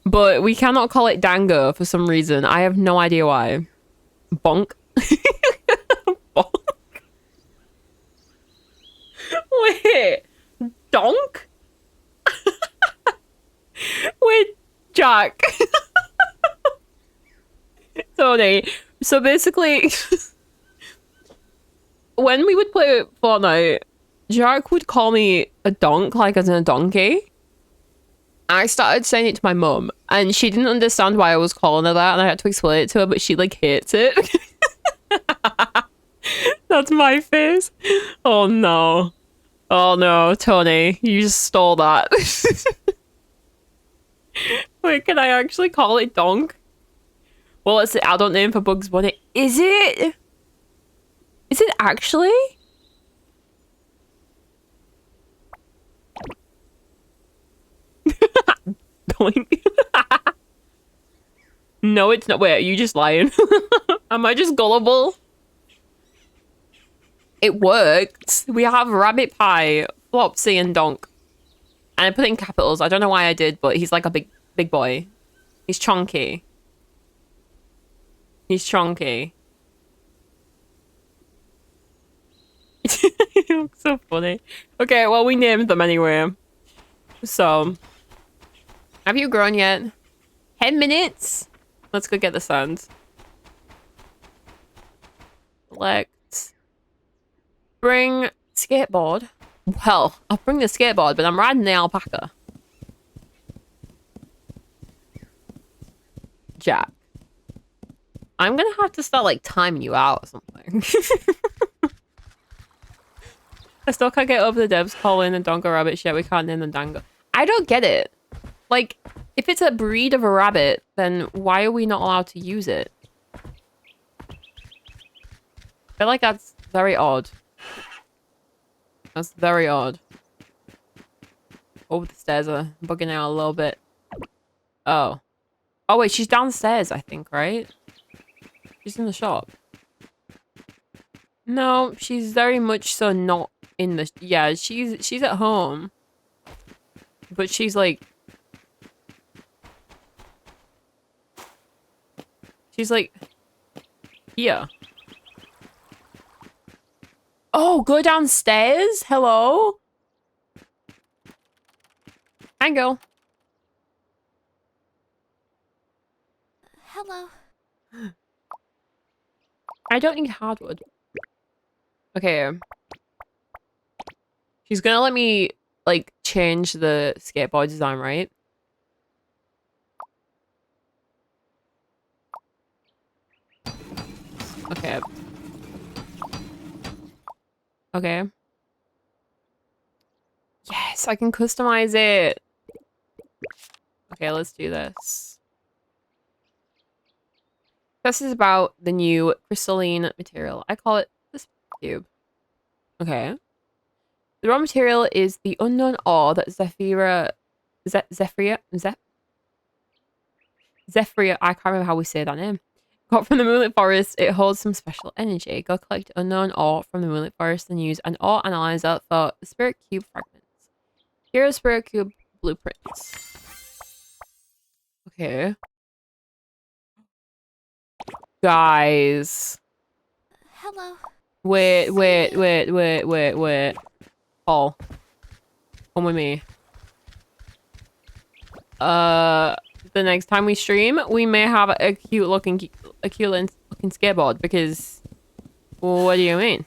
Speaker 1: But we cannot call it Dango for some reason. I have no idea why. Bonk. Bonk. Wait. Donk? Wait, Jack. Tony. So basically, when we would play Fortnite, Jack would call me a donk, like as in a donkey. I started saying it to my mum, and she didn't understand why I was calling her that, and I had to explain it to her, but she like hates it. That's my face. Oh no. Oh no, Tony, you just stole that. Wait, can I actually call it Donk? Well, it's the adult name for Bugs Bunny. Is it? Is it actually? Doink. No, it's not. Wait, are you just lying? Am I just gullible? It worked. We have Rabbit Pie, Flopsy, and Donk. And I put it in capitals. I don't know why I did, but he's like a big boy. He's chunky. He's chunky. You look so funny. Okay, well, we named them anyway. So, have you grown yet? 10 minutes? Let's go get the sand. Select. Bring skateboard. Well, I'll bring the skateboard, but I'm riding the alpaca. Jack. I'm gonna have to start, like, timing you out or something. I still can't get over the devs calling a Dongo rabbit shit. We can't name them Dango. I don't get it. Like, if it's a breed of a rabbit, then why are we not allowed to use it? I feel like that's very odd. That's very odd. Oh, the stairs are bugging out a little bit. Oh. Oh, wait, she's downstairs, I think, right? She's in the shop. No, she's very much so not in the... Yeah, she's at home. But she's like... She's like... Here. Oh, go downstairs? Hello? Tango.
Speaker 2: Hello.
Speaker 1: I don't need hardwood. Okay. She's gonna let me, like, change the skateboard design, right? Okay. Okay. Yes, I can customize it. Okay, let's do this. This is about the new crystalline material. I call it this cube. Okay. The raw material is the unknown ore that Zephyria, I can't remember how we say that name, Got from the Moonlit Forest, it holds some special energy. Go collect unknown ore from the Moonlit Forest and use an ore analyzer for Spirit Cube fragments. Here are Spirit Cube blueprints. Okay. Guys.
Speaker 2: Hello.
Speaker 1: Wait. Paul. Come with me. The next time we stream, we may have a cute looking skateboard because what do you mean?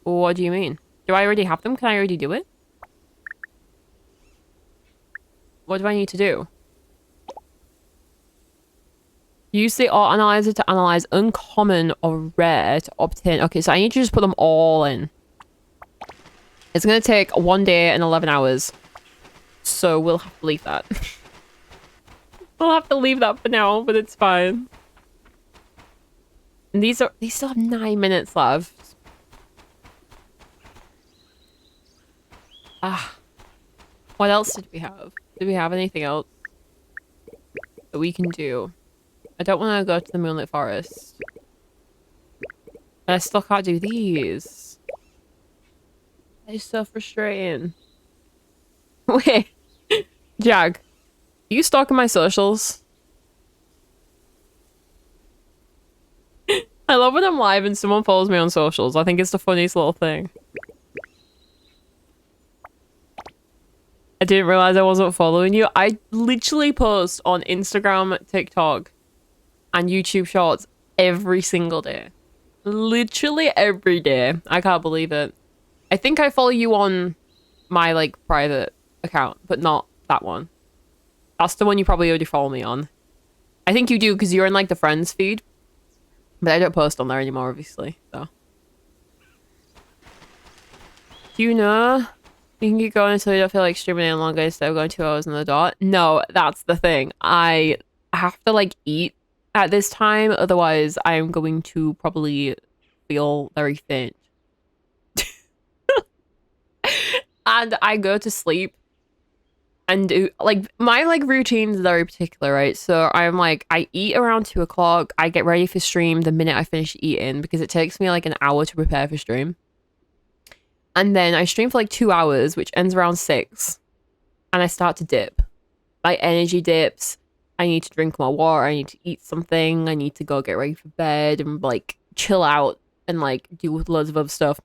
Speaker 1: What do you mean? Do I already have them? Can I already do it? What do I need to do? Use the art analyzer to analyze uncommon or rare to obtain. Okay, so I need to just put them all in. It's gonna take 1 day and 11 hours. So we'll have to leave that. We'll have to leave that for now, but it's fine. And these still have 9 minutes left. What else did we have? Did we have anything else that we can do? I don't want to go to the Moonlit Forest. I still can't do these. It's so frustrating. Wait. Jag. Are you stalking my socials? I love when I'm live and someone follows me on socials. I think it's the funniest little thing. I didn't realize I wasn't following you. I literally post on Instagram, TikTok, and YouTube Shorts every single day. Literally every day. I can't believe it. I think I follow you on my, like, private account, but not that one. That's the one you probably already follow me on. I think you do because you're in, like, the friends feed. But I don't post on there anymore, obviously, so. Do you know? You can keep going until you don't feel like streaming any longer instead of going 2 hours on the dot. No, that's the thing. I have to, like, eat at this time. Otherwise, I'm going to probably feel very faint. And I go to sleep and do, like, my, like, routine's very particular, right? So I'm, like, I eat around 2 o'clock. I get ready for stream the minute I finish eating because it takes me, like, an hour to prepare for stream. And then I stream for like 2 hours, which ends around 6. And I start to dip. My energy dips. I need to drink more water. I need to eat something. I need to go get ready for bed and like chill out and like do loads of other stuff.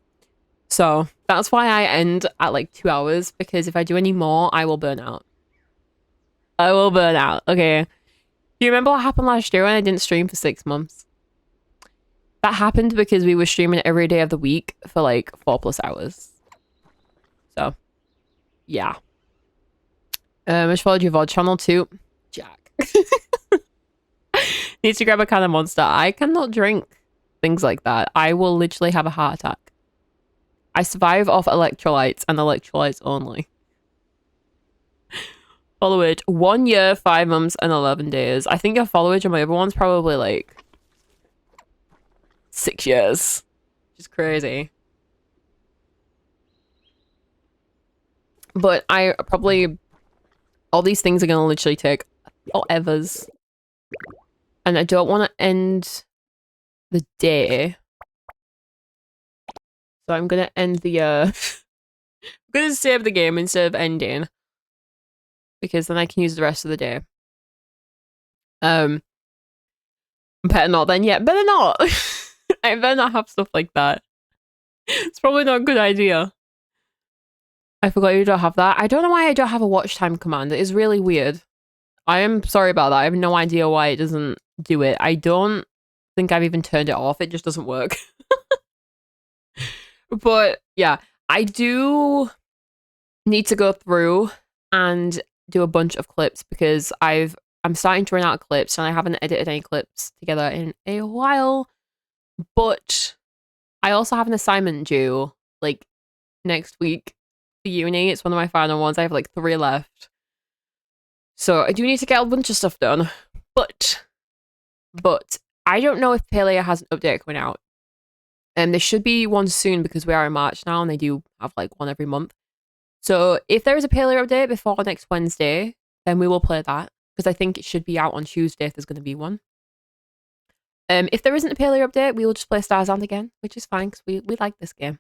Speaker 1: So that's why I end at like 2 hours, because if I do any more, I will burn out. I will burn out. Okay. Do you remember what happened last year when I didn't stream for 6 months? That happened because we were streaming every day of the week for like 4+ hours. So, yeah. I just followed your VOD channel too. Jack. Needs to grab a can of Monster. I cannot drink things like that. I will literally have a heart attack. I survive off electrolytes and electrolytes only. Followage. 1 year, 5 months, and 11 days. I think your followage on my other one's probably like 6 years. Which is crazy. But I probably... all these things are going to literally take forevers. And I don't want to end the day. So I'm going to end the... I'm going to save the game instead of ending. Because then I can use the rest of the day. Better not then. Yeah, better not. I better not have stuff like that. It's probably not a good idea. I forgot you don't have that. I don't know why I don't have a watch time command. It is really weird. I am sorry about that. I have no idea why it doesn't do it. I don't think I've even turned it off. It just doesn't work. But yeah, I do need to go through and do a bunch of clips because I'm starting to run out of clips and I haven't edited any clips together in a while. But I also have an assignment due like next week for uni. It's one of my final ones. I have like 3 left. So I do need to get a bunch of stuff done. But I don't know if Paleo has an update coming out. And there should be one soon because we are in March now and they do have like one every month. So if there is a Paleo update before next Wednesday, then we will play that. Because I think it should be out on Tuesday if there's going to be one. If there isn't a Paleo update, we will just play Starsand again, which is fine because we like this game.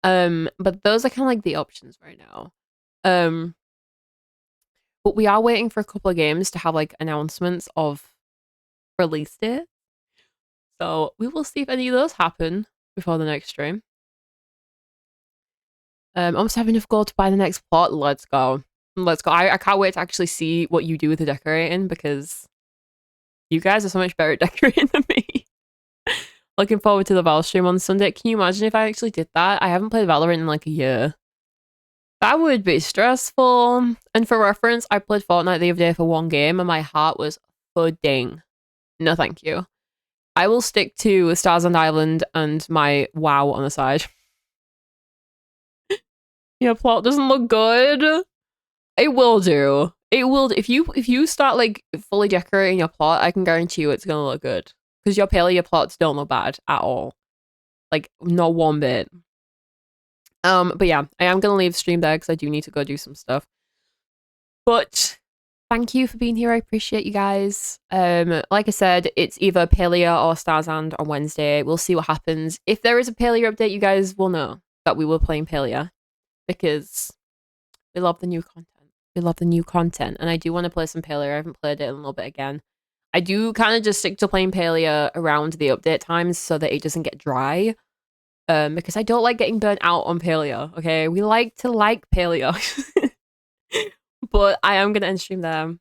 Speaker 1: But those are kind of like the options right now. But we are waiting for a couple of games to have like announcements of release date. So we will see if any of those happen before the next stream. Almost have enough gold to buy the next plot. Let's go. Let's go. I can't wait to actually see what you do with the decorating because you guys are so much better at decorating than me. Looking forward to the Val stream on Sunday. Can you imagine if I actually did that? I haven't played Valorant in like a year. That would be stressful. And for reference, I played Fortnite the other day for one game and my heart was pudding. No, thank you. I will stick to Starsand Island and my WoW on the side. Your plot doesn't look good. It will do. It will. If you start like fully decorating your plot, I can guarantee you it's gonna look good. Because your Paleo plots don't look bad at all. Like, not one bit. But yeah, I am gonna leave the stream there because I do need to go do some stuff. But thank you for being here. I appreciate you guys. Like I said, it's either Paleo or Starsand on Wednesday. We'll see what happens. If there is a Paleo update, you guys will know that we were playing Paleo because we love the new content. We love the new content, and I do want to play some Paleo. I haven't played it in a little bit again. I do kind of just stick to playing Paleo around the update times so that it doesn't get dry. Because I don't like getting burnt out on Paleo. Okay, we like to like Paleo. But I am gonna end stream there, and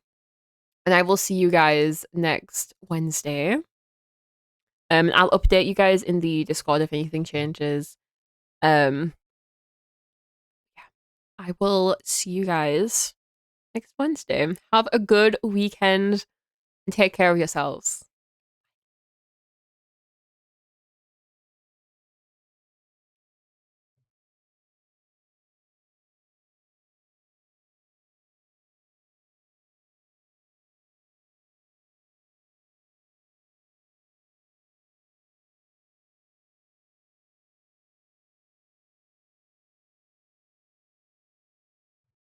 Speaker 1: I will see you guys next Wednesday. I'll update you guys in the Discord if anything changes. Yeah, I will see you guys next Wednesday. Have a good weekend and take care of yourselves.